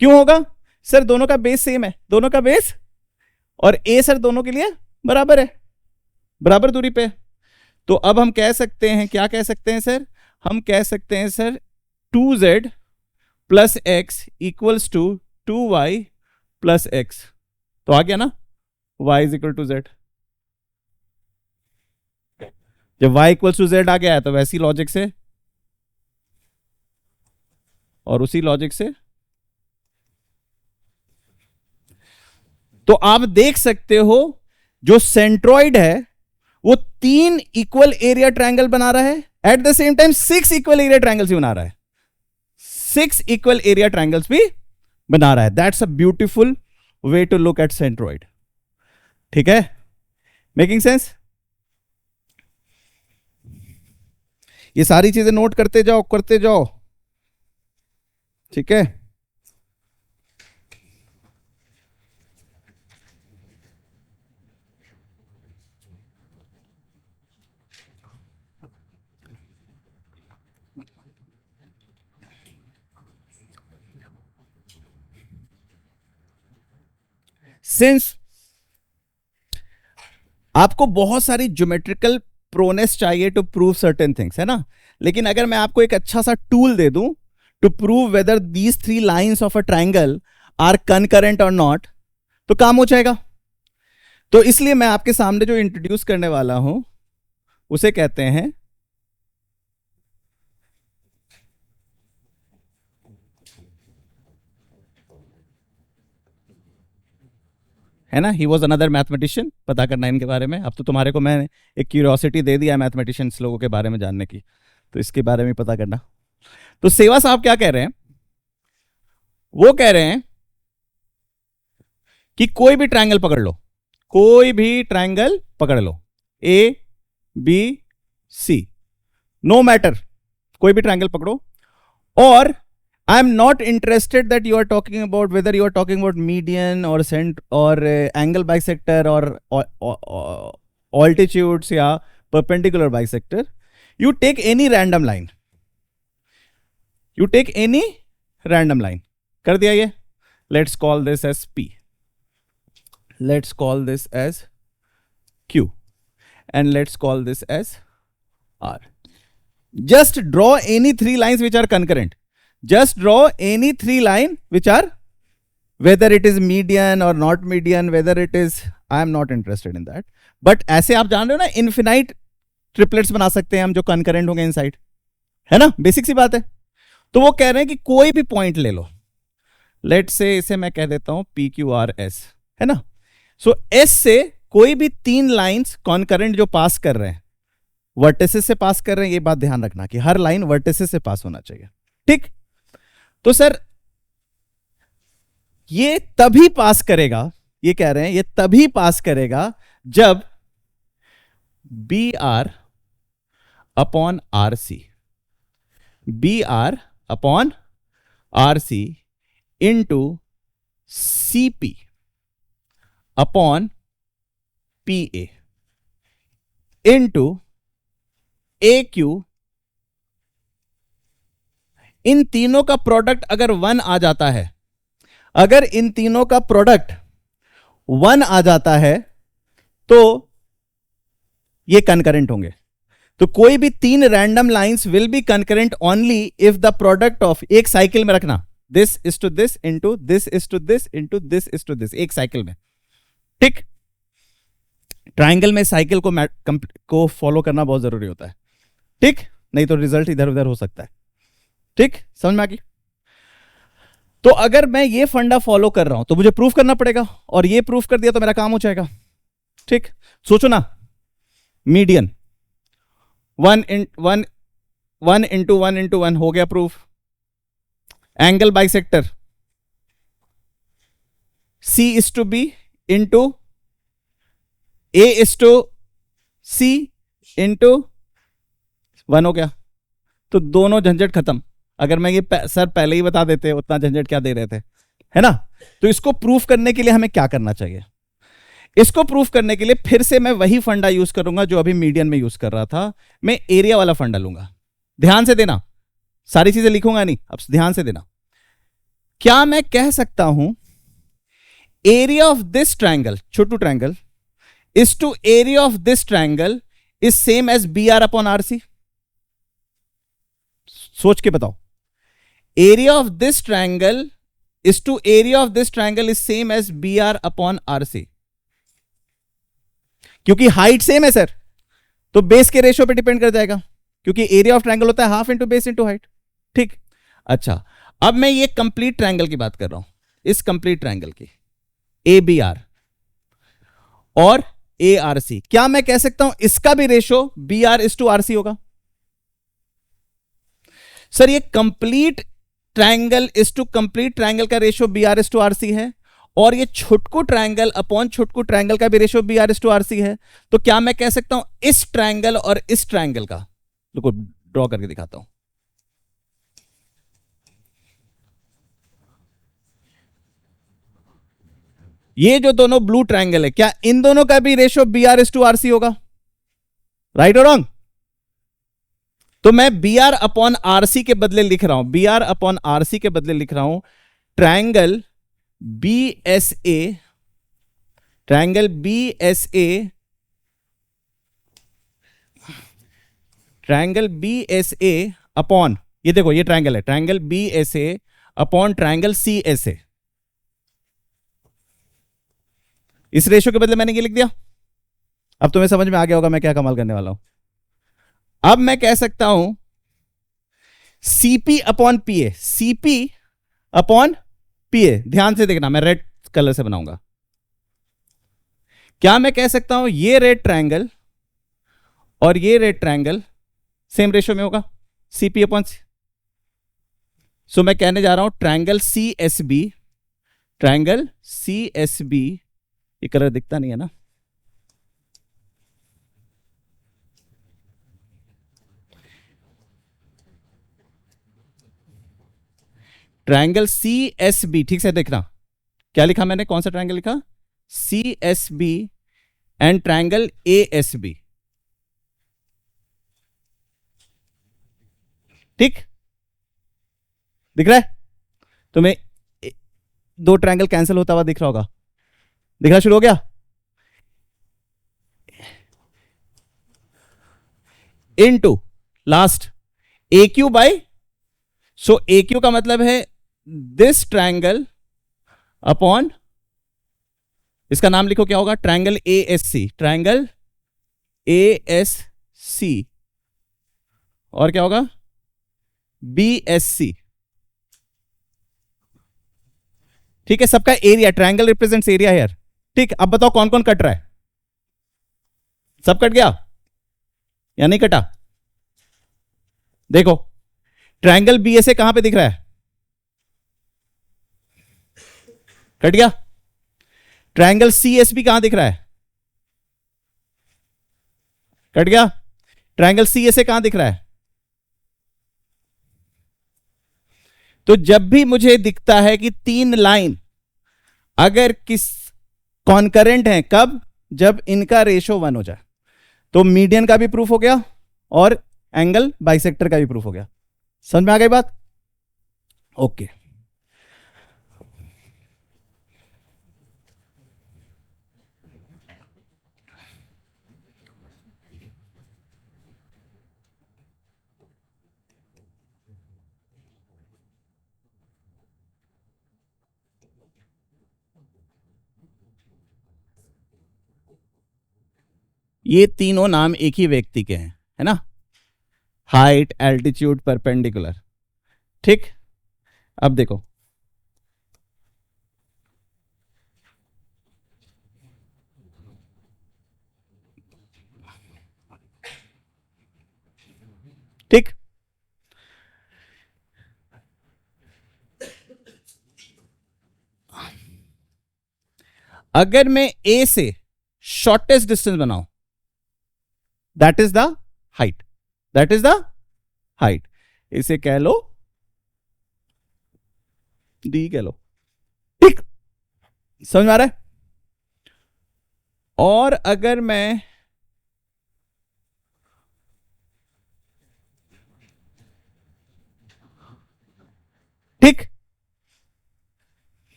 क्यों होगा? सर दोनों का बेस सेम है, दोनों का बेस, और ए सर दोनों के लिए बराबर है, बराबर दूरी पे। तो अब हम कह सकते हैं, क्या कह सकते हैं सर? हम कह सकते हैं sir 2z plus x equals to 2y plus x. तो आ गया ना, y is equal to z। जब y इक्वल्स टू z आ गया है तो वैसी लॉजिक से और उसी लॉजिक से, तो आप देख सकते हो जो सेंट्रॉइड है वो 3 इक्वल एरिया ट्रायंगल बना रहा है, at the same time 6 equal area triangles भी बना रहा है, 6 इक्वल एरिया ट्रायंगल्स भी बना रहा है। That's a beautiful way to look at centroid. ठीक है, मेकिंग सेंस? ये सारी चीजें नोट करते जाओ, करते जाओ, ठीक है? सिंस आपको बहुत सारी ज्योमेट्रिकल प्रोनेस चाहिए टू प्रूव सर्टेन थिंग्स, है ना, लेकिन अगर मैं आपको एक अच्छा सा टूल दे दूं to prove whether these 3 lines of a triangle are concurrent और नॉट, तो काम हो जाएगा। तो इसलिए मैं आपके सामने जो इंट्रोड्यूस करने वाला हूं उसे कहते हैं है ना, ही वॉज अनदर मैथमेटिशियन। पता करना इनके बारे में, अब तो तुम्हारे को मैंने एक क्यूरियोसिटी दे दिया मैथमेटिशियंस लोगों के बारे में जानने की, तो इसके बारे में पता करना। तो सेवा साहब क्या कह रहे हैं? वो कह रहे हैं कि कोई भी ट्रायंगल पकड़ लो, कोई भी ट्रायंगल पकड़ लो, A B C, no matter, कोई भी ट्रायंगल पकड़ो, और I am not interested that you are talking about whether you are talking about median or angle bisector or altitudes या perpendicular bisector. You take any random line. You take any random line. कर दिया ये? Let's call this as P. Let's call this as Q. And let's call this as R. Just draw any 3 lines which are concurrent. Just draw any 3 line which are, whether it is median or not median, whether it is, I am not interested in that. But ऐसे आप जान रहे हो ना, infinite triplets बना सकते हैं हम जो कंकरेंट होंगे इनसाइड, है ना, बेसिक सी बात है। तो वो कह रहे हैं कि कोई भी पॉइंट ले लो, लेट से इसे मैं कह देता हूं पी क्यू आर एस, है ना। सो एस से कोई भी 3 लाइंस कॉन्करेंट जो पास कर रहे हैं, वर्टिसेस से पास कर रहे हैं, ये बात ध्यान रखना कि हर लाइन वर्टिसेस से पास होना चाहिए, ठीक। तो सर ये तभी पास करेगा, ये कह रहे हैं ये तभी पास करेगा जब B R upon R C, B R upon R C into C P upon P A into A Q, इन तीनों का प्रोडक्ट अगर 1 आ जाता है, अगर इन तीनों का प्रोडक्ट 1 आ जाता है तो ये कनकरेंट होंगे। तो कोई भी 3 random lines will be concurrent only if the product of, एक साइकिल में रखना, this is to this into this is to this into this is to this, एक साइकिल में, ठीक। ट्राइंगल में साइकिल को फॉलो करना बहुत जरूरी होता है, ठीक, नहीं तो रिजल्ट इधर उधर हो सकता है, ठीक, समझ में आ गई। तो अगर मैं ये फंडा फॉलो कर रहा हूं तो मुझे प्रूफ करना पड़ेगा, और ये प्रूफ कर दिया तो मेरा काम हो जाएगा, ठीक। सोचो ना, मीडियन 1 इंटू 1 हो गया proof. Angle bisector C is to B into A is to C into 1 हो गया। तो दोनों झंझट खत्म। अगर मैं ये सर पहले ही बता देते उतना झंझट क्या दे रहे थे, है ना। तो इसको प्रूफ करने के लिए हमें क्या करना चाहिए? इसको प्रूफ करने के लिए फिर से मैं वही फंडा यूज करूंगा जो अभी मीडियन में यूज कर रहा था। मैं एरिया वाला फंडा लूंगा। ध्यान से देना, सारी चीजें लिखूंगा नहीं, अब ध्यान से देना। क्या मैं कह सकता हूं एरिया ऑफ दिस ट्राइंगल, छोटू triangle, is to area of this triangle is same as B R upon R C? सोच के बताओ। Area of this triangle is to area of this triangle is same as B R upon R C. क्योंकि height same है sir, तो base के ratio पे depend कर जाएगा, क्योंकि एरिया ऑफ ट्राइंगल होता है half into base into height, ठीक। अच्छा, अब मैं ये कंप्लीट ट्राइंगल की बात कर रहा हूं, इस कंप्लीट ट्राइंगल की, ए बी आर और ए आर सी। क्या मैं कह सकता हूं इसका भी ratio B R is to R C होगा? सर ये complete triangle is to complete triangle का ratio B R is to R C है, और ये छुटकू ट्राइंगल अपॉन छुटकू ट्राइंगल का भी ratio B R is to R C है। तो क्या मैं कह सकता हूं इस ट्राइंगल और इस ट्राइंगल का, देखो ड्रॉ करके दिखाता हूं, ये जो दोनों ब्लू ट्राइंगल है, क्या इन दोनों का भी ratio B R is to R C होगा? राइट और रॉन्ग? तो मैं B R upon R C के बदले लिख रहा हूं, B R upon R C के बदले लिख रहा हूं triangle B S A, triangle B S A, triangle B S A upon, ये देखो ये ट्राइंगल है, triangle B S A upon triangle C S A. इस रेशियो के बदले मैंने ये लिख दिया। अब तुम्हें समझ में आ गया होगा मैं क्या कमाल करने वाला हूं। अब मैं कह सकता हूं सीपी अपॉन पीए, सीपी अपॉन पीए, ध्यान से देखना मैं रेड कलर से बनाऊंगा। क्या मैं कह सकता हूं ये रेड ट्राइंगल और ये रेड ट्राइंगल सेम रेशियो में होगा, सीपी अपॉन सी। सो मैं कहने जा रहा हूं triangle C S B, triangle C S B, ये कलर दिखता नहीं है ना, ट्राइंगल सी एस बी, ठीक से देखना क्या लिखा मैंने, कौन सा ट्राइंगल लिखा, C S B and triangle A S B, ठीक दिख रहा है तुम्हें? दो ट्राइंगल कैंसिल होता हुआ दिख रहा होगा, दिखना शुरू हो गया। Into last A Q by, so A Q का मतलब है दिस ट्राइंगल अपॉन, इसका नाम लिखो क्या होगा, triangle A S C, triangle A S C, और क्या होगा बी एस सी, ठीक है। सबका एरिया, ट्राइंगल रिप्रेजेंट्स एरिया यार, ठीक। अब बताओ कौन कौन कट रहा है, सब कट गया या नहीं कटा? देखो ट्राइंगल बी एस ए कहां पे दिख रहा है, कट गया। ट्राइंगल सी एस बी कहां दिख रहा है, कट गया। ट्राइंगल सी एस ए कहां दिख रहा है? तो जब भी मुझे दिखता है कि तीन लाइन अगर किस कॉन्करेंट है, कब, जब इनका रेशो 1 हो जाए, तो मीडियन का भी प्रूफ हो गया और एंगल बाइसेक्टर का भी प्रूफ हो गया। समझ में आ गई बात? ओके। ये तीनों नाम एक ही व्यक्ति के हैं, है ना? Height, altitude, perpendicular. ठीक, अब देखो, ठीक, अगर मैं ए से शॉर्टेस्ट डिस्टेंस बनाऊं, that is the height, that is the height, इसे कह लो डी कह लो। ठीक, समझ में आ रहा है? और अगर मैं ठीक,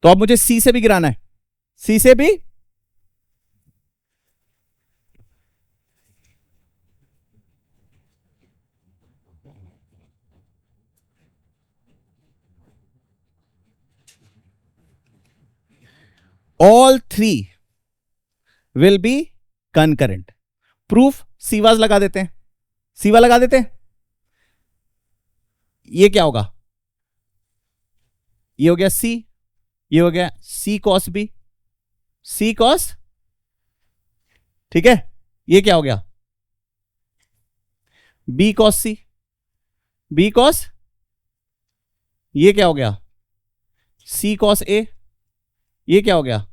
तो अब मुझे सी से भी गिराना है, सी से भी। All three will be concurrent. Proof Ceva's लगा देते हैं, सीवा लगा देते हैं। ये क्या होगा? ये हो गया सी, ये हो गया सी कॉस बी, सी कॉस, ठीक है। ये क्या हो गया? बी कॉस सी, बी कॉस, ये क्या हो गया? सी कॉस ए, ये क्या हो गया?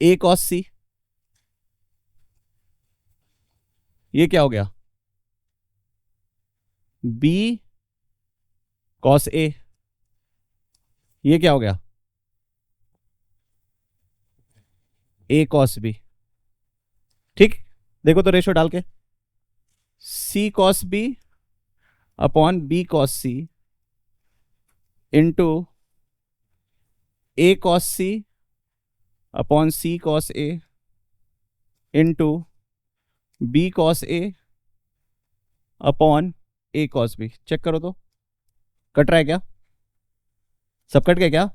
ए कॉस सी, ये क्या हो गया? बी कॉस ए, ये क्या हो गया? A cos B. ठीक, देखो तो रेशो डाल के, C cos B upon B cos C into A cos C upon C cos A into B cos A upon A cos B. Check करो तो कट रहा है क्या? सब कट गया क्या?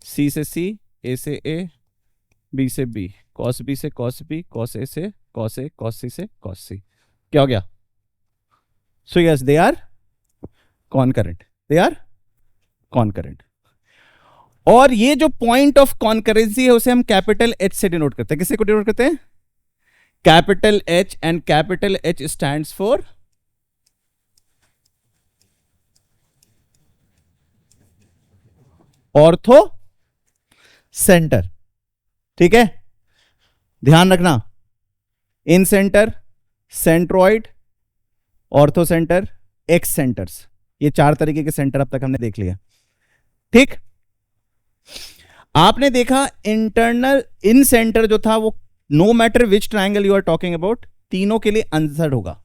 सी से सी, ए से ए, बी से बी, कॉस बी से कॉस बी, कॉस ए से कॉस ए, कॉस सी से कॉस सी। क्या हो गया? So yes, they are concurrent, they are concurrent. और ये जो पॉइंट ऑफ कॉन्करेंसी है उसे हम कैपिटल एच से डिनोट करते हैं। किससे को डिनोट करते हैं? Capital H, and capital H stands for orthocentre. ठीक है, ध्यान रखना, incentre, centroid, orthocentre, excentres, ये चार तरीके के सेंटर अब तक हमने देख लिया। ठीक, आपने देखा इंटरनल इन सेंटर जो था वो no matter which triangle you are talking about, तीनों के लिए आंसर होगा,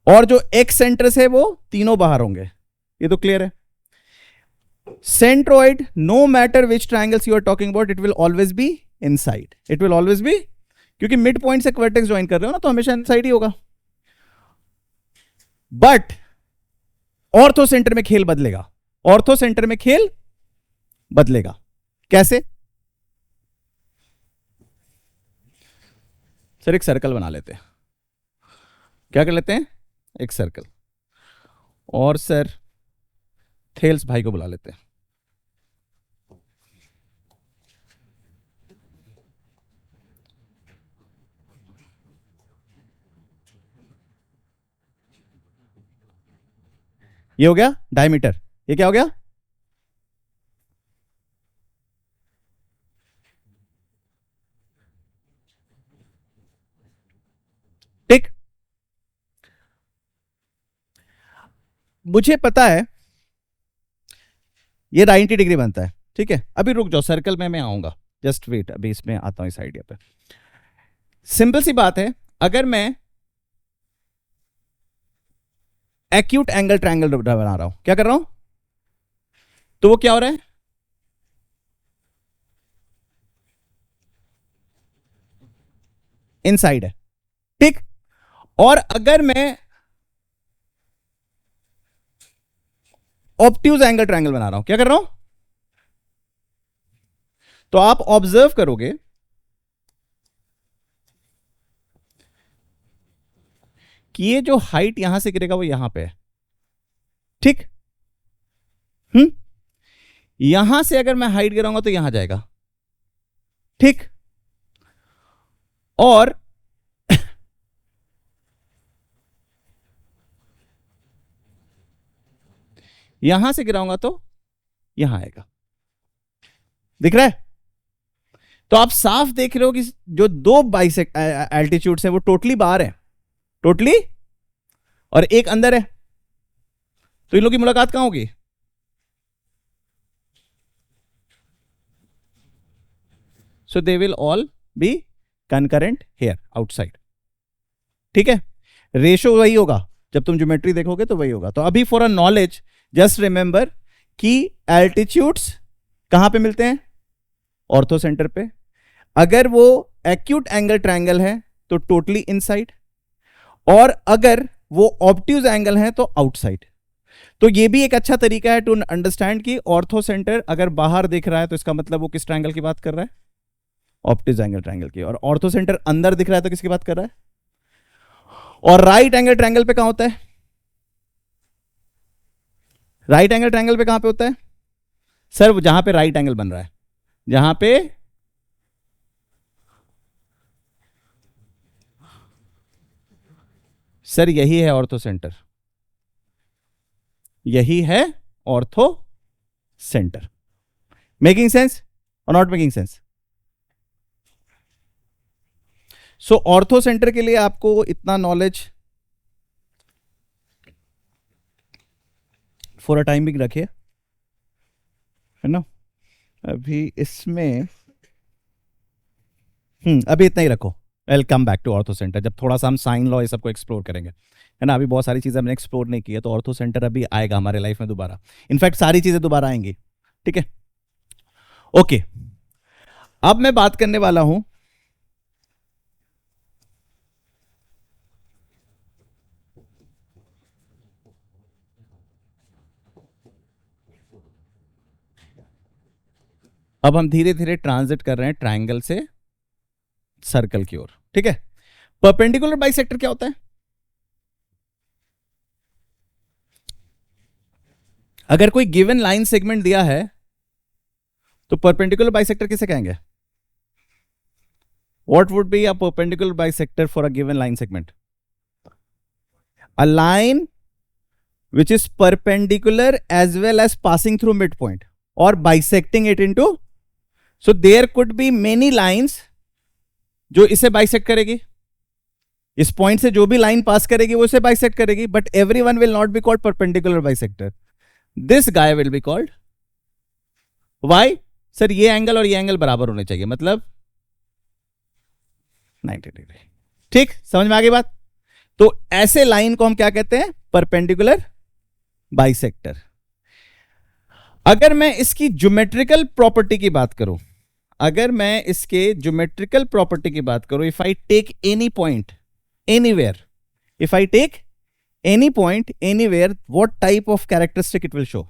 और जो एक्स सेंटर्स है वो तीनों बाहर होंगे। ये तो क्लियर है? Centroid, no matter which triangles you are talking about, it will always be inside, it will always be, क्योंकि मिड पॉइंट से वर्टेक्स ज्वाइन कर रहे हो ना, तो हमेशा इनसाइड ही होगा। बट ऑर्थो सेंटर में खेल बदलेगा, ऑर्थो सेंटर में खेल बदलेगा। कैसे? सर एक सर्कल बना लेते हैं, क्या कर लेते हैं? एक सर्कल, और सर थेल्स भाई को बुला लेते हैं। ये हो गया डायमीटर, ये क्या हो गया? ठीक, मुझे पता है ये 90 डिग्री बनता है। ठीक है, अभी रुक जाओ, सर्कल में मैं आऊंगा, जस्ट वेट, अभी इसमें आता हूं इस आइडिया पे। सिंपल सी बात है, अगर मैं एक्यूट एंगल ट्रायंगल बना रहा हूं, क्या कर रहा हूं? तो वो क्या हो रहा है? इनसाइड है। ठीक, और अगर मैं ऑब्ट्यूज एंगल ट्रायंगल बना रहा हूं। क्या कर रहा हूं? तो आप ऑब्जर्व करोगे कि ये जो हाइट यहां से गिरेगा वो यहां पे है, ठीक? यहां से अगर मैं हाइट गिराऊंगा तो यहां जाएगा, ठीक? और यहां से गिराऊंगा तो यहां आएगा। दिख रहा है? तो आप साफ देख रहे हो कि जो दो बाइसेक्ट एल्टीट्यूड्स है वो टोटली बाहर है, टोटली, और एक अंदर है। तो इन लोगों की मुलाकात कहां होगी? So they will all be concurrent here outside, ठीक है? रेशो वही होगा, जब तुम ज्योमेट्री देखोगे तो वही होगा। तो अभी for a knowledge just remember कि एल्टीट्यूड्स कहां पे मिलते हैं? ऑर्थो सेंटर पे। अगर वो एक्यूट एंगल ट्रायंगल है तो टोटली इनसाइड, और अगर वो ऑब्ट्यूज एंगल है तो आउटसाइड। तो ये भी एक अच्छा तरीका है टू अंडरस्टैंड कि ऑर्थो सेंटर अगर बाहर दिख रहा है तो इसका मतलब वो किस ट्रायंगल की बात कर रहा है? ऑप्टिज एंगल ट्रायंगल की। और ऑर्थो सेंटर अंदर दिख रहा है तो किसकी बात कर रहा है? और राइट एंगल ट्रायंगल पे कहां होता है? राइट एंगल ट्रायंगल पे कहां पे होता है सर? जहां पे राइट एंगल बन रहा है, जहां पे सर यही है ऑर्थो सेंटर, यही है ऑर्थो सेंटर। मेकिंग सेंस और not making sense? So ortho centre के लिए आपको इतना नॉलेज फॉर अ टाइम भी रखिए, है ना? अभी इसमें अभी इतना ही रखो। Well come back to orthocentre, जब थोड़ा सा हम साइन लॉ ये सबको एक्सप्लोर करेंगे, है ना? अभी बहुत सारी चीजें हमने एक्सप्लोर नहीं की है, तो ऑर्थो सेंटर अभी आएगा हमारे लाइफ में दोबारा। इनफैक्ट सारी चीजें दोबारा आएंगी, ठीक है? ओके, अब मैं बात करने वाला हूं अब हम धीरे धीरे ट्रांजिट कर रहे हैं ट्रायंगल से सर्कल की ओर, ठीक है? परपेंडिकुलर बाइसेक्टर क्या होता है? अगर कोई गिवन लाइन सेगमेंट दिया है तो परपेंडिकुलर बाइसेक्टर किसे कहेंगे? What would be a perpendicular bisector for a given line segment? A line which is perpendicular as well as passing through midpoint or bisecting it into. So there could be many lines जो इसे bisect करेगी, इस point से जो भी line पास करेगी वो इसे बाइसेक्ट करेगी, but everyone will not be called perpendicular bisector. This guy will be called. Why? Sir ये एंगल और ये एंगल बराबर होने चाहिए, मतलब 90 डिग्री. ठीक, समझ में आ गई बात? तो ऐसे लाइन को हम क्या कहते हैं? Perpendicular bisector. अगर मैं इसकी ज्योमेट्रिकल प्रॉपर्टी की बात करूं, अगर मैं इसके ज्योमेट्रिकल प्रॉपर्टी की बात करूं, if I take any point anywhere, if I take any point anywhere, what type of characteristic it will show?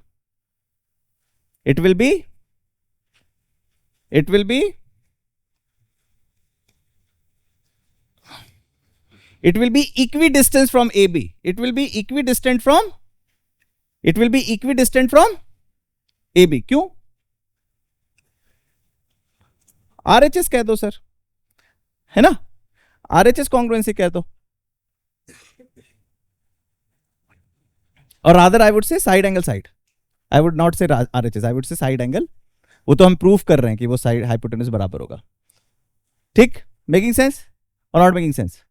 It will be it will be equidistant from AB. It will be equidistant from AB. क्यों? RHS कह दो sir, है ना? RHS congruency कह दो, और rather I would से side angle side. I would not से RHS, आई वुड से साइड एंगल. वो तो हम प्रूफ कर रहे हैं कि वो साइड हाइपोटेनस बराबर होगा. ठीक, मेकिंग सेंस और not making sense?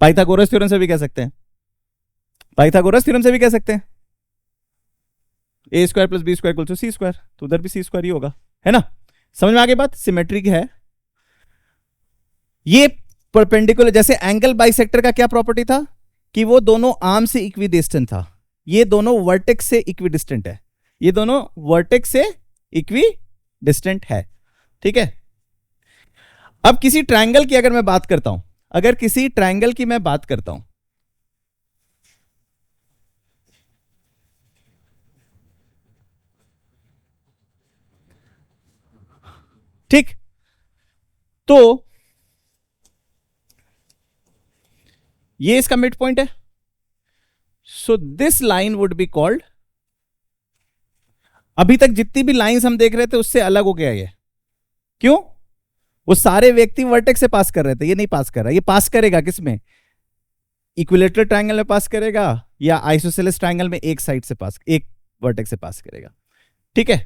Pythagoras theorem से भी कह सकते हैं, पाइथागोरस थ्योरम से भी कह सकते हैं a² + b² = c², तो उधर भी c² ही होगा, है ना? समझ में आ गई बात? सिमेट्रिक है ये. परपेंडिकुलर, जैसे एंगल बाइसेक्टर का क्या प्रॉपर्टी था कि वो दोनों आर्म से इक्विडिस्टेंट था, ये दोनों वर्टेक्स से इक्विडिस्टेंट है, ये दोनों वर्टेक्स से इक्विडिस्टेंट है. ठीक है? अब किसी ट्रायंगल की अगर मैं बात करता हूं, अगर किसी ट्रायंगल की मैं बात करता हूं, ठीक, तो ये इसका मिड पॉइंट है. सो this line would be called, अभी तक जितनी भी लाइंस हम देख रहे थे उससे अलग हो गया ये. क्यों? वो सारे व्यक्ति वर्टेक्स से पास कर रहे थे, ये नहीं पास कर रहा. ये पास करेगा किसमें? इक्विलेटरल ट्रायंगल में पास करेगा या आइसोसेलेस ट्रायंगल में एक साइड से पास, एक वर्टेक्स से पास करेगा. ठीक है,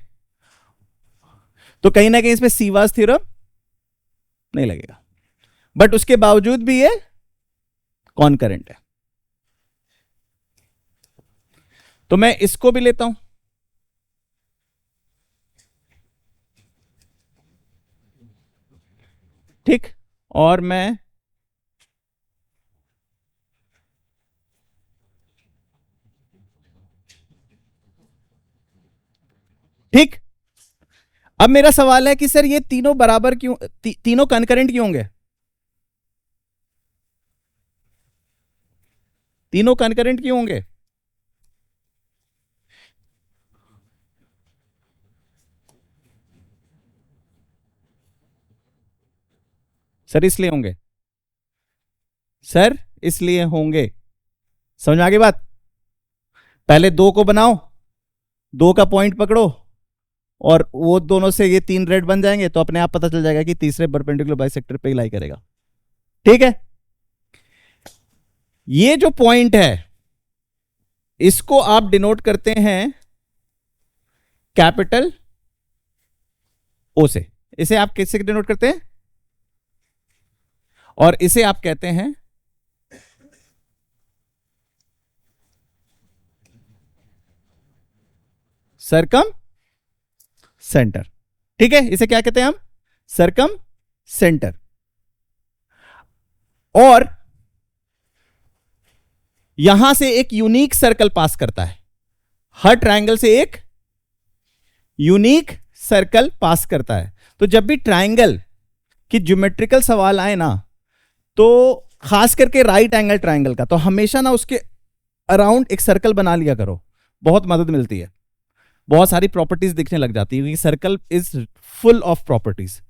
तो कहीं ना कहीं इसमें सीवास थ्योरम नहीं लगेगा, बट उसके बावजूद भी ये कॉनकरेंट है. तो मैं इसको भी लेता हूं. ठीक, और मैं ठीक. अब मेरा सवाल है कि सर ये तीनों बराबर क्यों, तीनों कनकरेंट क्यों होंगे? तीनों कनकरेंट क्यों होंगे? सर इसलिए होंगे, सर इसलिए होंगे. समझ में आ गई बात? पहले दो को बनाओ, दो का पॉइंट पकड़ो, और वो दोनों से ये तीन रेड बन जाएंगे, तो अपने आप पता चल जाएगा कि तीसरे परपेंडिकुलर बाइसेक्टर पे ही लाई करेगा. ठीक है, ये जो पॉइंट है इसको आप डिनोट करते हैं कैपिटल ओ से. इसे आप किससे डिनोट करते हैं? और इसे आप कहते हैं सरकम सेंटर. ठीक है, इसे क्या कहते हैं हम? सरकम सेंटर. और यहां से एक यूनिक सर्कल पास करता है, हर ट्रायंगल से एक यूनिक सर्कल पास करता है. तो जब भी ट्रायंगल की ज्योमेट्रिकल सवाल आए ना, तो खास करके राइट एंगल ट्रायंगल का, तो हमेशा ना उसके अराउंड एक सर्कल बना लिया करो, बहुत मदद मिलती है. बहुत सारी प्रॉपर्टीज दिखने लग जाती है, क्योंकि circle is full of properties,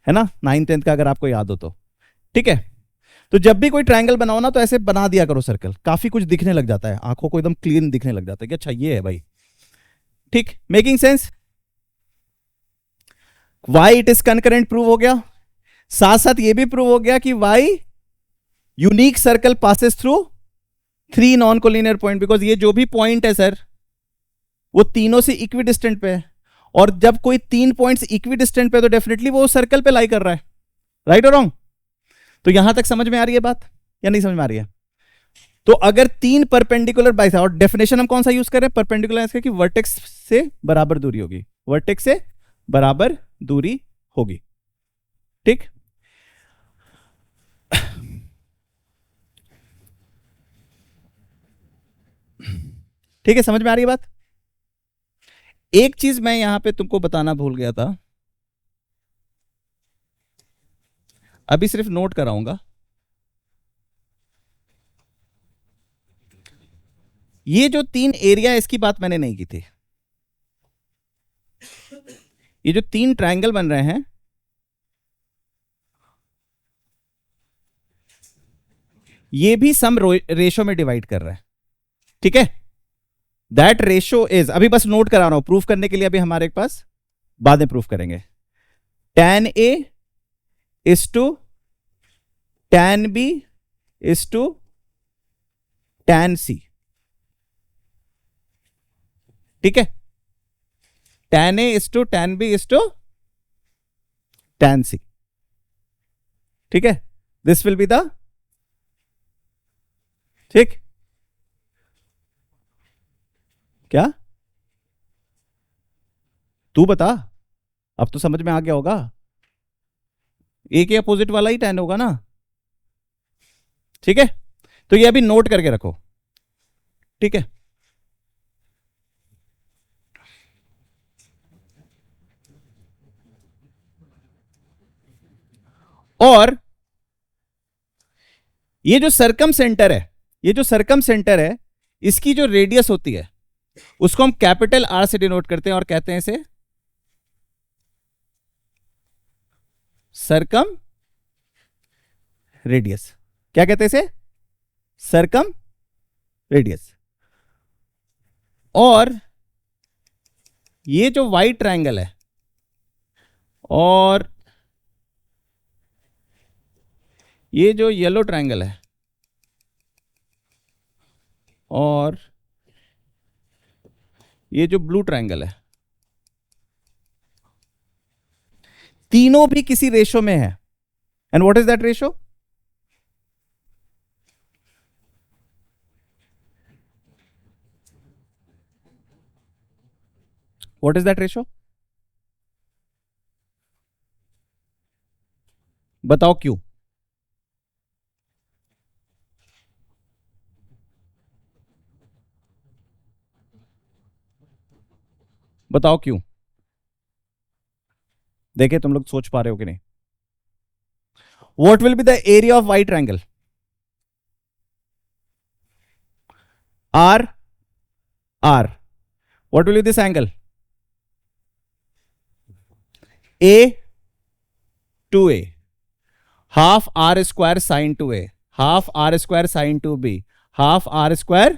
है ना, 9th-10th का अगर आपको याद हो तो. ठीक है, तो जब भी कोई ट्रायंगल बनाओ ना, तो ऐसे बना दिया करो सर्कल, काफी कुछ दिखने लग जाता है, आंखों को एकदम क्लीन दिखने लग जाता है कि अच्छा ये है भाई. ठीक, making sense? Why it is concurrent prove हो गया. साथ साथ ये भी प्रूव हो गया कि why unique circle passes through 3 non collinear point, because ये जो भी पॉइंट है सर वो तीनों से इक्वी डिस्टेंट पे है, और जब कोई 3 पॉइंट्स इक्वी डिस्टेंट पे, तो डेफिनेटली वो सर्कल पे लाई कर रहा है. राइट और रॉन्ग? तो यहां तक समझ में आ रही है बात या नहीं समझ में आ रही है? तो अगर 3 परपेंडिकुलर बाइस, और डेफिनेशन हम कौन सा यूज कर रहे हैं? परपेंडिकुलर, कि वर्टेक्स से बराबर दूरी होगी, वर्टेक्स से बराबर दूरी होगी. ठीक, ठीक है, समझ में आ रही है बात? एक चीज मैं यहां पे तुमको बताना भूल गया था, अभी सिर्फ नोट कराऊंगा. ये जो 3 एरिया, इसकी बात मैंने नहीं की थी. ये जो 3 ट्रायंगल बन रहे हैं, ये भी सम रेशो में डिवाइड कर रहा है. ठीक है, दैट रेशो इज, अभी बस नोट करा रहा हूं प्रूफ करने के लिए, अभी हमारे पास बाद में प्रूफ करेंगे. tan A is to tan B is to tan C. ठीक है, tan A is to tan B is to tan C. ठीक है, दिस विल बी द, ठीक, क्या तू बता, अब तो समझ में आ गया होगा. एक ही अपोजिट वाला ही tan होगा ना. ठीक है, तो ये अभी नोट करके रखो. ठीक है, और ये जो सरकम सेंटर है, ये जो सरकम सेंटर है, इसकी जो रेडियस होती है उसको हम कैपिटल आर से डिनोट करते हैं, और कहते हैं इसे सर्कम रेडियस। क्या कहते हैं इसे? Circum radius. और ये जो वाइट ट्रायंगल है और ये जो येलो ट्रायंगल है और ये जो ब्लू ट्रायंगल है, तीनों भी किसी रेशो में है। And what is that ratio? What is that ratio? बताओ क्यों? बताओ क्यों? देखे तुम लोग सोच पा रहे हो कि नहीं? What will be the area of white triangle? R R. What will be this angle? A two A, half R square sine two A, half R square sine two B, half R square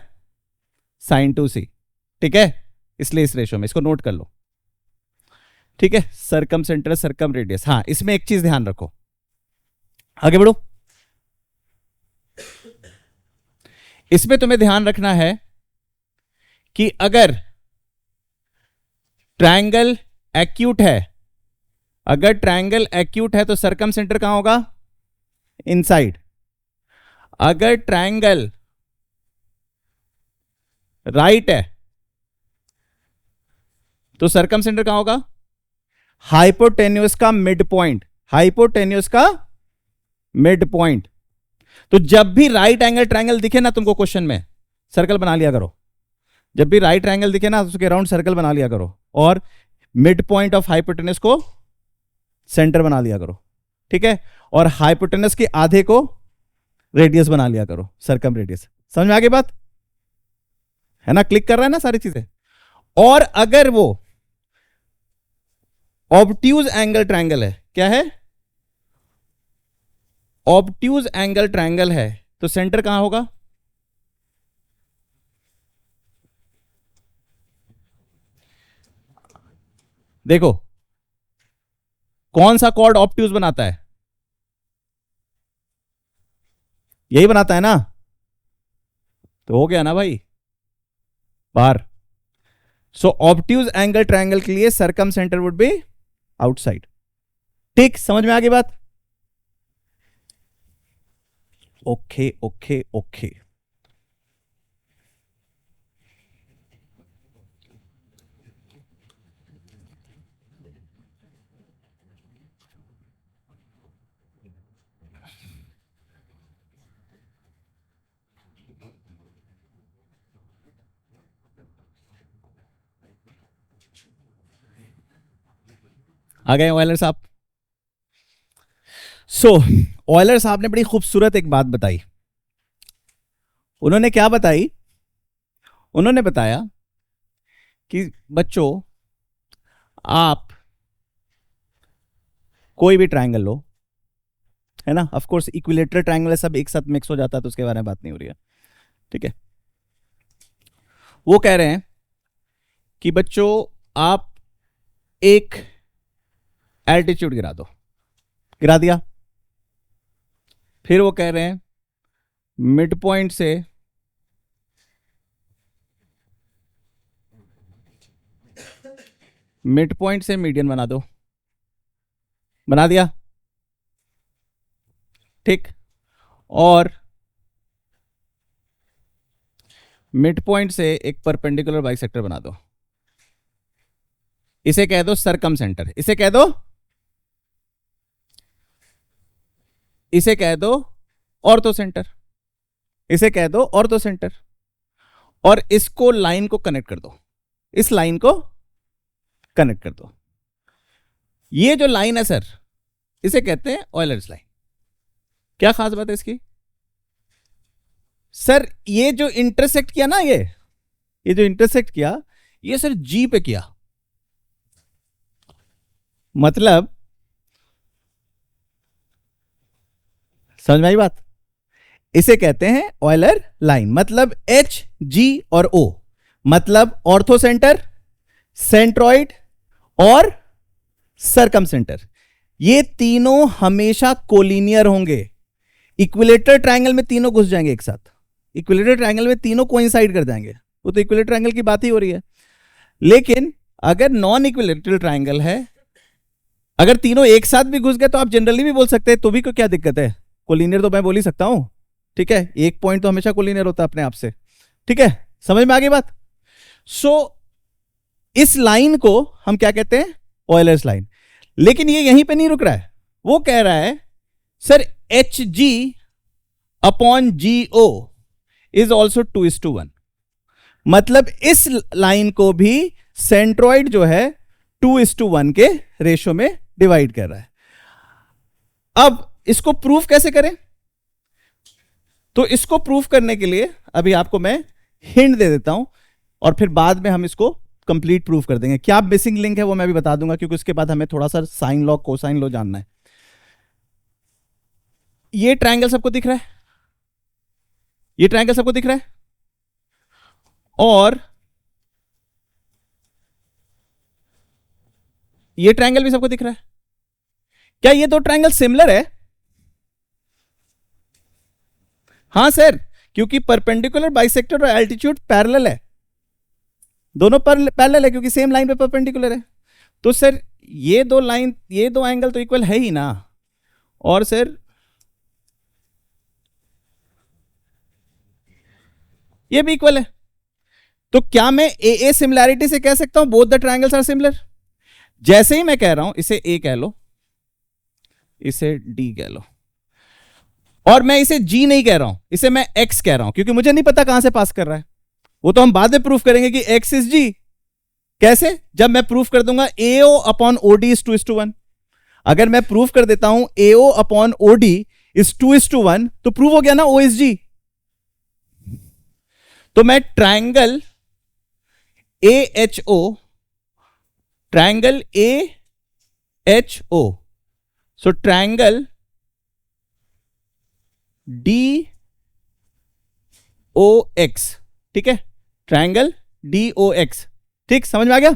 sine two C. ठीक है, इसलिए इस ratio में इसको note कर लो। ठीक है, सरकम centre सरकम radius. हाँ, इसमें एक चीज ध्यान रखो, आगे बढ़ो। इसमें तुम्हें ध्यान रखना है कि अगर ट्रायंगल एक्यूट है, अगर ट्रायंगल एक्यूट है तो सरकम सेंटर कहां होगा? इनसाइड। अगर ट्रायंगल राइट है तो सरकम सेंटर कहां होगा? हाइपोटेन्यूस का मिड पॉइंट, हाइपोटेन्यूस का मिड पॉइंट। तो जब भी राइट एंगल ट्रायंगल दिखे ना तुमको क्वेश्चन में, सर्कल बना लिया करो। जब भी राइट ट्रायंगल दिखे ना तो उसके अराउंड सर्कल बना लिया करो और मिड पॉइंट ऑफ हाइपोटेन्यूस को सेंटर बना लिया करो। ठीक है, और हाइपोटेन्यूस के आधे को रेडियस बना लिया करो, सर्कम रेडियस। समझ में आ गई बात? है ना, क्लिक कर रहा है ना सारी चीजें। और अगर वो ऑब्ट्यूज एंगल ट्रायंगल है, क्या है? ऑब्ट्यूज एंगल ट्रायंगल है, तो सेंटर कहां होगा? देखो, कौन सा कॉर्ड ऑब्ट्यूज बनाता है? यही बनाता है ना, तो हो गया ना भाई बार। सो ऑब्ट्यूज एंगल ट्रायंगल के लिए सरकम सेंटर वुड बी आउटसाइड। ठीक, समझ में आ गई बात? Okay okay okay. आ गए ऑयलर साहब? सो ऑयलर साहब ने बड़ी खूबसूरत एक बात बताई। उन्होंने क्या बताई? उन्होंने बताया कि बच्चों, आप कोई भी ट्रायंगल लो, है ना, ऑफ कोर्स इक्विलेटरल ट्रायंगल सब एक साथ मिक्स हो जाता है तो उसके बारे में बात नहीं हो रही है। ठीक है, वो कह रहे हैं कि बच्चों आप एक एल्टीट्यूड गिरा दो, गिरा दिया। फिर वो कह रहे हैं मिड पॉइंट से मीडियन बना दो, बना दिया। ठीक, और मिड पॉइंट से एक परपेंडिकुलर बाइसेक्टर बना दो, इसे कह दो सरकम सेंटर, इसे कह दो, इसे कह दो ऑर्थो सेंटर, इसे कह दो ऑर्थो सेंटर। और इसको लाइन को कनेक्ट कर दो, इस लाइन को कनेक्ट कर दो। ये जो लाइन है सर, इसे कहते हैं ऑयलर्स लाइन। क्या खास बात है इसकी? सर ये जो इंटरसेक्ट किया ना, ये जो इंटरसेक्ट किया, ये सर जी पे किया। मतलब समझ में आई बात? इसे कहते हैं ऑयलर लाइन। मतलब एच, जी और ओ, मतलब ऑर्थो सेंटर, सेंट्रॉइड और सरकम सेंटर, ये तीनों हमेशा कोलिनियर होंगे। इक्विलेटरल ट्रायंगल में तीनों घुस जाएंगे एक साथ, इक्विलेटरल ट्रायंगल में तीनों कोइंसाइड कर जाएंगे, वो तो इक्विलेटरल ट्रायंगल की बात ही हो रही है। लेकिन अगर नॉन इक्विलेटरल ट्रायंगल है, अगर तीनों एक साथ भी घुस गए तो आप जनरली भी बोल सकते हैं, तो भी को क्या दिक्कत है, कोलिनियर तो मैं बोल ही सकता हूं, ठीक है, एक पॉइंट तो हमेशा कोलिनियर होता है अपने आप से, ठीक है, समझ में आ गई बात? सो इस लाइन को हम क्या कहते हैं, ऑयलर्स लाइन। लेकिन ये यहीं पे नहीं रुक रहा है, वो कह रहा है sir H G upon G O is also 2:1, मतलब इस लाइन को भी सेंट्रॉइड जो है 2:1 के रेशो में डिवाइड कर रहा है। अब इसको प्रूफ कैसे करें? तो इसको प्रूफ करने के लिए अभी आपको मैं हिंट दे देता हूं, और फिर बाद में हम इसको कंप्लीट प्रूफ कर देंगे। क्या मिसिंग लिंक है वो मैं भी बता दूंगा, क्योंकि उसके बाद हमें थोड़ा सा साइन लॉ कोसाइन लॉ जानना है। ये ट्रायंगल सबको दिख रहा है, ये ट्रायंगल सबको दिख रहा है, और ये ट्रायंगल भी सबको दिख रहा है। क्या ये दो ट्रायंगल सिमिलर है? हां सर, क्योंकि परपेंडिकुलर बाइसेक्टर और एल्टीट्यूड पैरेलल है, दोनों पैरेलल है क्योंकि सेम लाइन पे परपेंडिकुलर है। तो सर ये दो लाइन, ये दो एंगल तो इक्वल है ही ना, और सर ये भी इक्वल है। तो क्या मैं ए सिमिलैरिटी से कह सकता हूं both the triangles are similar? जैसे ही मैं कह रहा हूं इसे ए कह लो, इसे डी कह लो, और मैं इसे जी नहीं कह रहा हूं, इसे मैं एक्स कह रहा हूं, क्योंकि मुझे नहीं पता कहां से पास कर रहा है, वो तो हम बाद में प्रूफ करेंगे कि एक्स इज जी। कैसे? जब मैं प्रूफ कर दूंगा एओ अपॉन ओडी इज 2:1। अगर मैं प्रूफ कर देता हूं एओ अपॉन ओडी इज 2:1, तो प्रूव हो गया ना ओ इज जी। तो मैं triangle A H O, triangle A H O, so triangle D O X, ठीक है, ट्रायंगल डी ओ एक्स, ठीक, समझ में आ गया?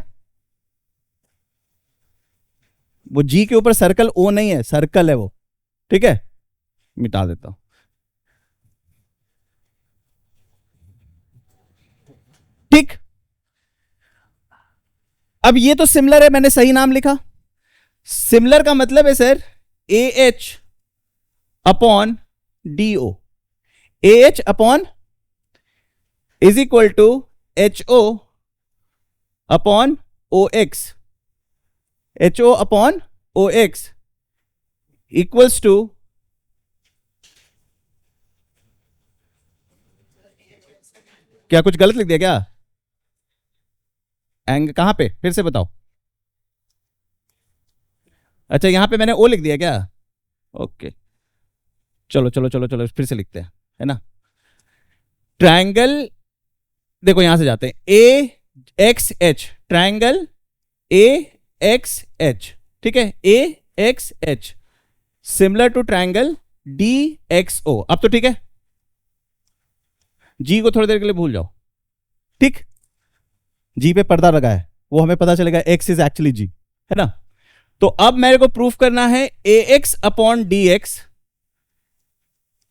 वो जी के ऊपर सर्कल ओ नहीं है, सर्कल है वो, ठीक है, मिटा देता हूं। ठीक, अब ये तो सिमिलर है, मैंने सही नाम लिखा। सिमिलर का मतलब है sir A H upon D O, A H upon is equal to H O upon O X, H O upon O X equals to क्या कुछ गलत लिख दिया क्या? एंग कहां पे, फिर से बताओ। अच्छा यहां पे मैंने ओ लिख दिया क्या? ओके, चलो चलो चलो चलो फिर से लिखते हैं, है ना। ट्रायंगल, देखो यहां से जाते हैं, A X H, triangle A X H, ठीक है, A X H similar to triangle D X O. अब तो ठीक है, जी को थोड़ी देर के लिए भूल जाओ, ठीक, जी पे पर्दा लगा है, वो हमें पता चलेगा एक्स इज एक्चुअली जी, है ना। तो अब मेरे को प्रूफ करना है A X upon D X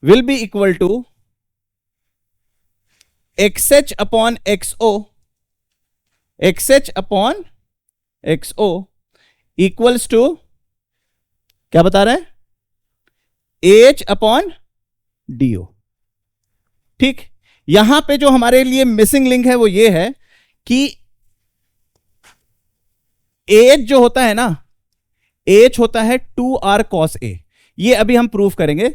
will be equal to X H upon X O, X H upon X O equals to क्या बता रहा है, A H upon D O. ठीक, यहां पे जो हमारे लिए मिसिंग लिंक है वो ये है कि एच जो होता है ना, एच होता है 2r cos a। ये अभी हम प्रूफ करेंगे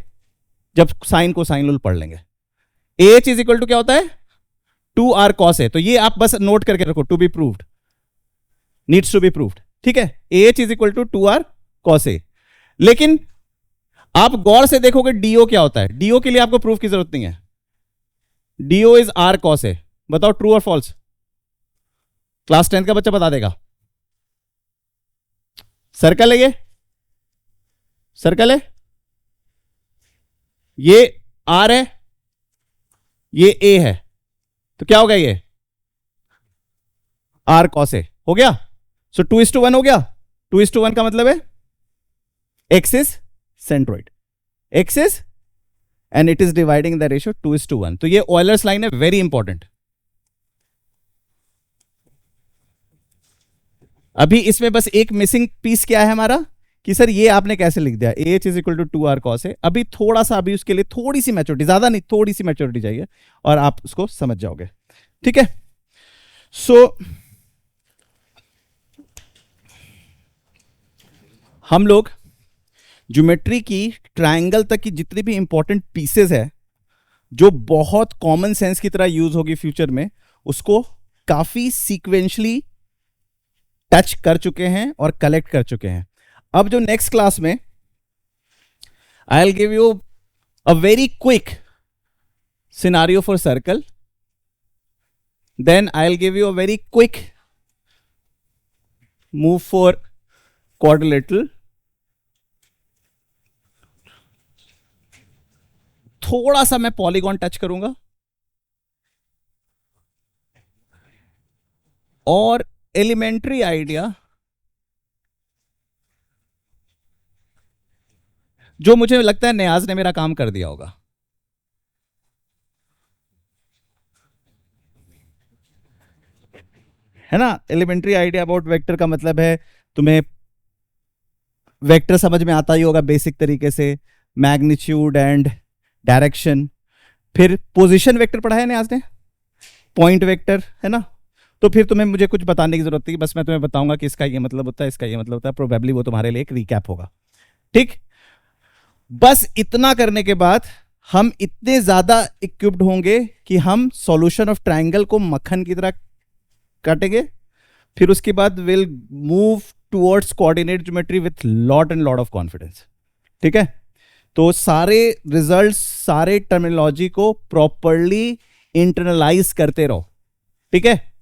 जब साइन को साइन रूल पढ़ लेंगे। एच इज इक्वल टू क्या होता है, 2r cos a। तो ये आप बस नोट करके रखो, to be proved, needs to be proved, ठीक है, H is equal to 2r cos a। लेकिन आप गौर से देखोगे डीओ क्या होता है, डीओ के लिए आपको प्रूफ की जरूरत नहीं है, DO is r cos a। बताओ ट्रू और फॉल्स, क्लास 10 का बच्चा बता देगा। सर्कल है, ये सर्कल है, ये आर है, ये ए है, तो क्या हो गया ये आर कॉस ए हो गया। सो 2:1 हो गया। 2:1 का मतलब है x is centroid, x is, and it is dividing the ratio 2:1। तो ये ऑयलर्स लाइन है, वेरी इंपॉर्टेंट। अभी इसमें बस एक मिसिंग पीस क्या है हमारा कि सर ये आपने कैसे लिख दिया, H is equal to 2r cos a. अभी थोड़ा सा, अभी उसके लिए थोड़ी सी मैच्योरिटी, ज्यादा नहीं, थोड़ी सी मैच्योरिटी चाहिए और आप उसको समझ जाओगे। ठीक है, सो हम लोग ज्योमेट्री की ट्रायंगल तक की जितनी भी इंपॉर्टेंट पीसेस है जो बहुत कॉमन सेंस की तरह यूज होगी फ्यूचर में, उसको काफी सीक्वेंशली टच कर चुके हैं और कलेक्ट कर चुके हैं। अब जो नेक्स्ट क्लास में I will give you a very quick scenario for circle, then I will give you a very quick move for quadrilateral, थोड़ा सा मैं पॉलीगॉन टच करूंगा और एलिमेंट्री आइडिया जो मुझे लगता है नियाज ने मेरा काम कर दिया होगा। है ना, एलिमेंट्री आइडिया अबाउट वेक्टर का मतलब है तुम्हें वेक्टर समझ में आता ही होगा बेसिक तरीके से, मैग्नीट्यूड एंड डायरेक्शन। फिर पोजीशन वेक्टर पढ़ा है नियाज ने, पॉइंट वेक्टर, है ना। तो फिर तुम्हें मुझे कुछ बताने की जरूरत नहीं, बस मैं तुम्हें बताऊंगा कि इसका ये मतलब होता है, इसका ये मतलब होता है, प्रोबेबली वो तुम्हारे लिए एक रिकैप होगा। ठीक, बस इतना करने के बाद हम इतने ज्यादा इक्विप्ड होंगे कि हम सॉल्यूशन ऑफ ट्रायंगल को मक्खन की तरह काटेंगे। फिर उसके बाद will move towards coordinate geometry with lot and lot of confidence. ठीक है, तो सारे रिजल्ट्स, सारे टर्मिनोलॉजी को प्रॉपरली इंटरनलाइज करते रहो। ठीक है।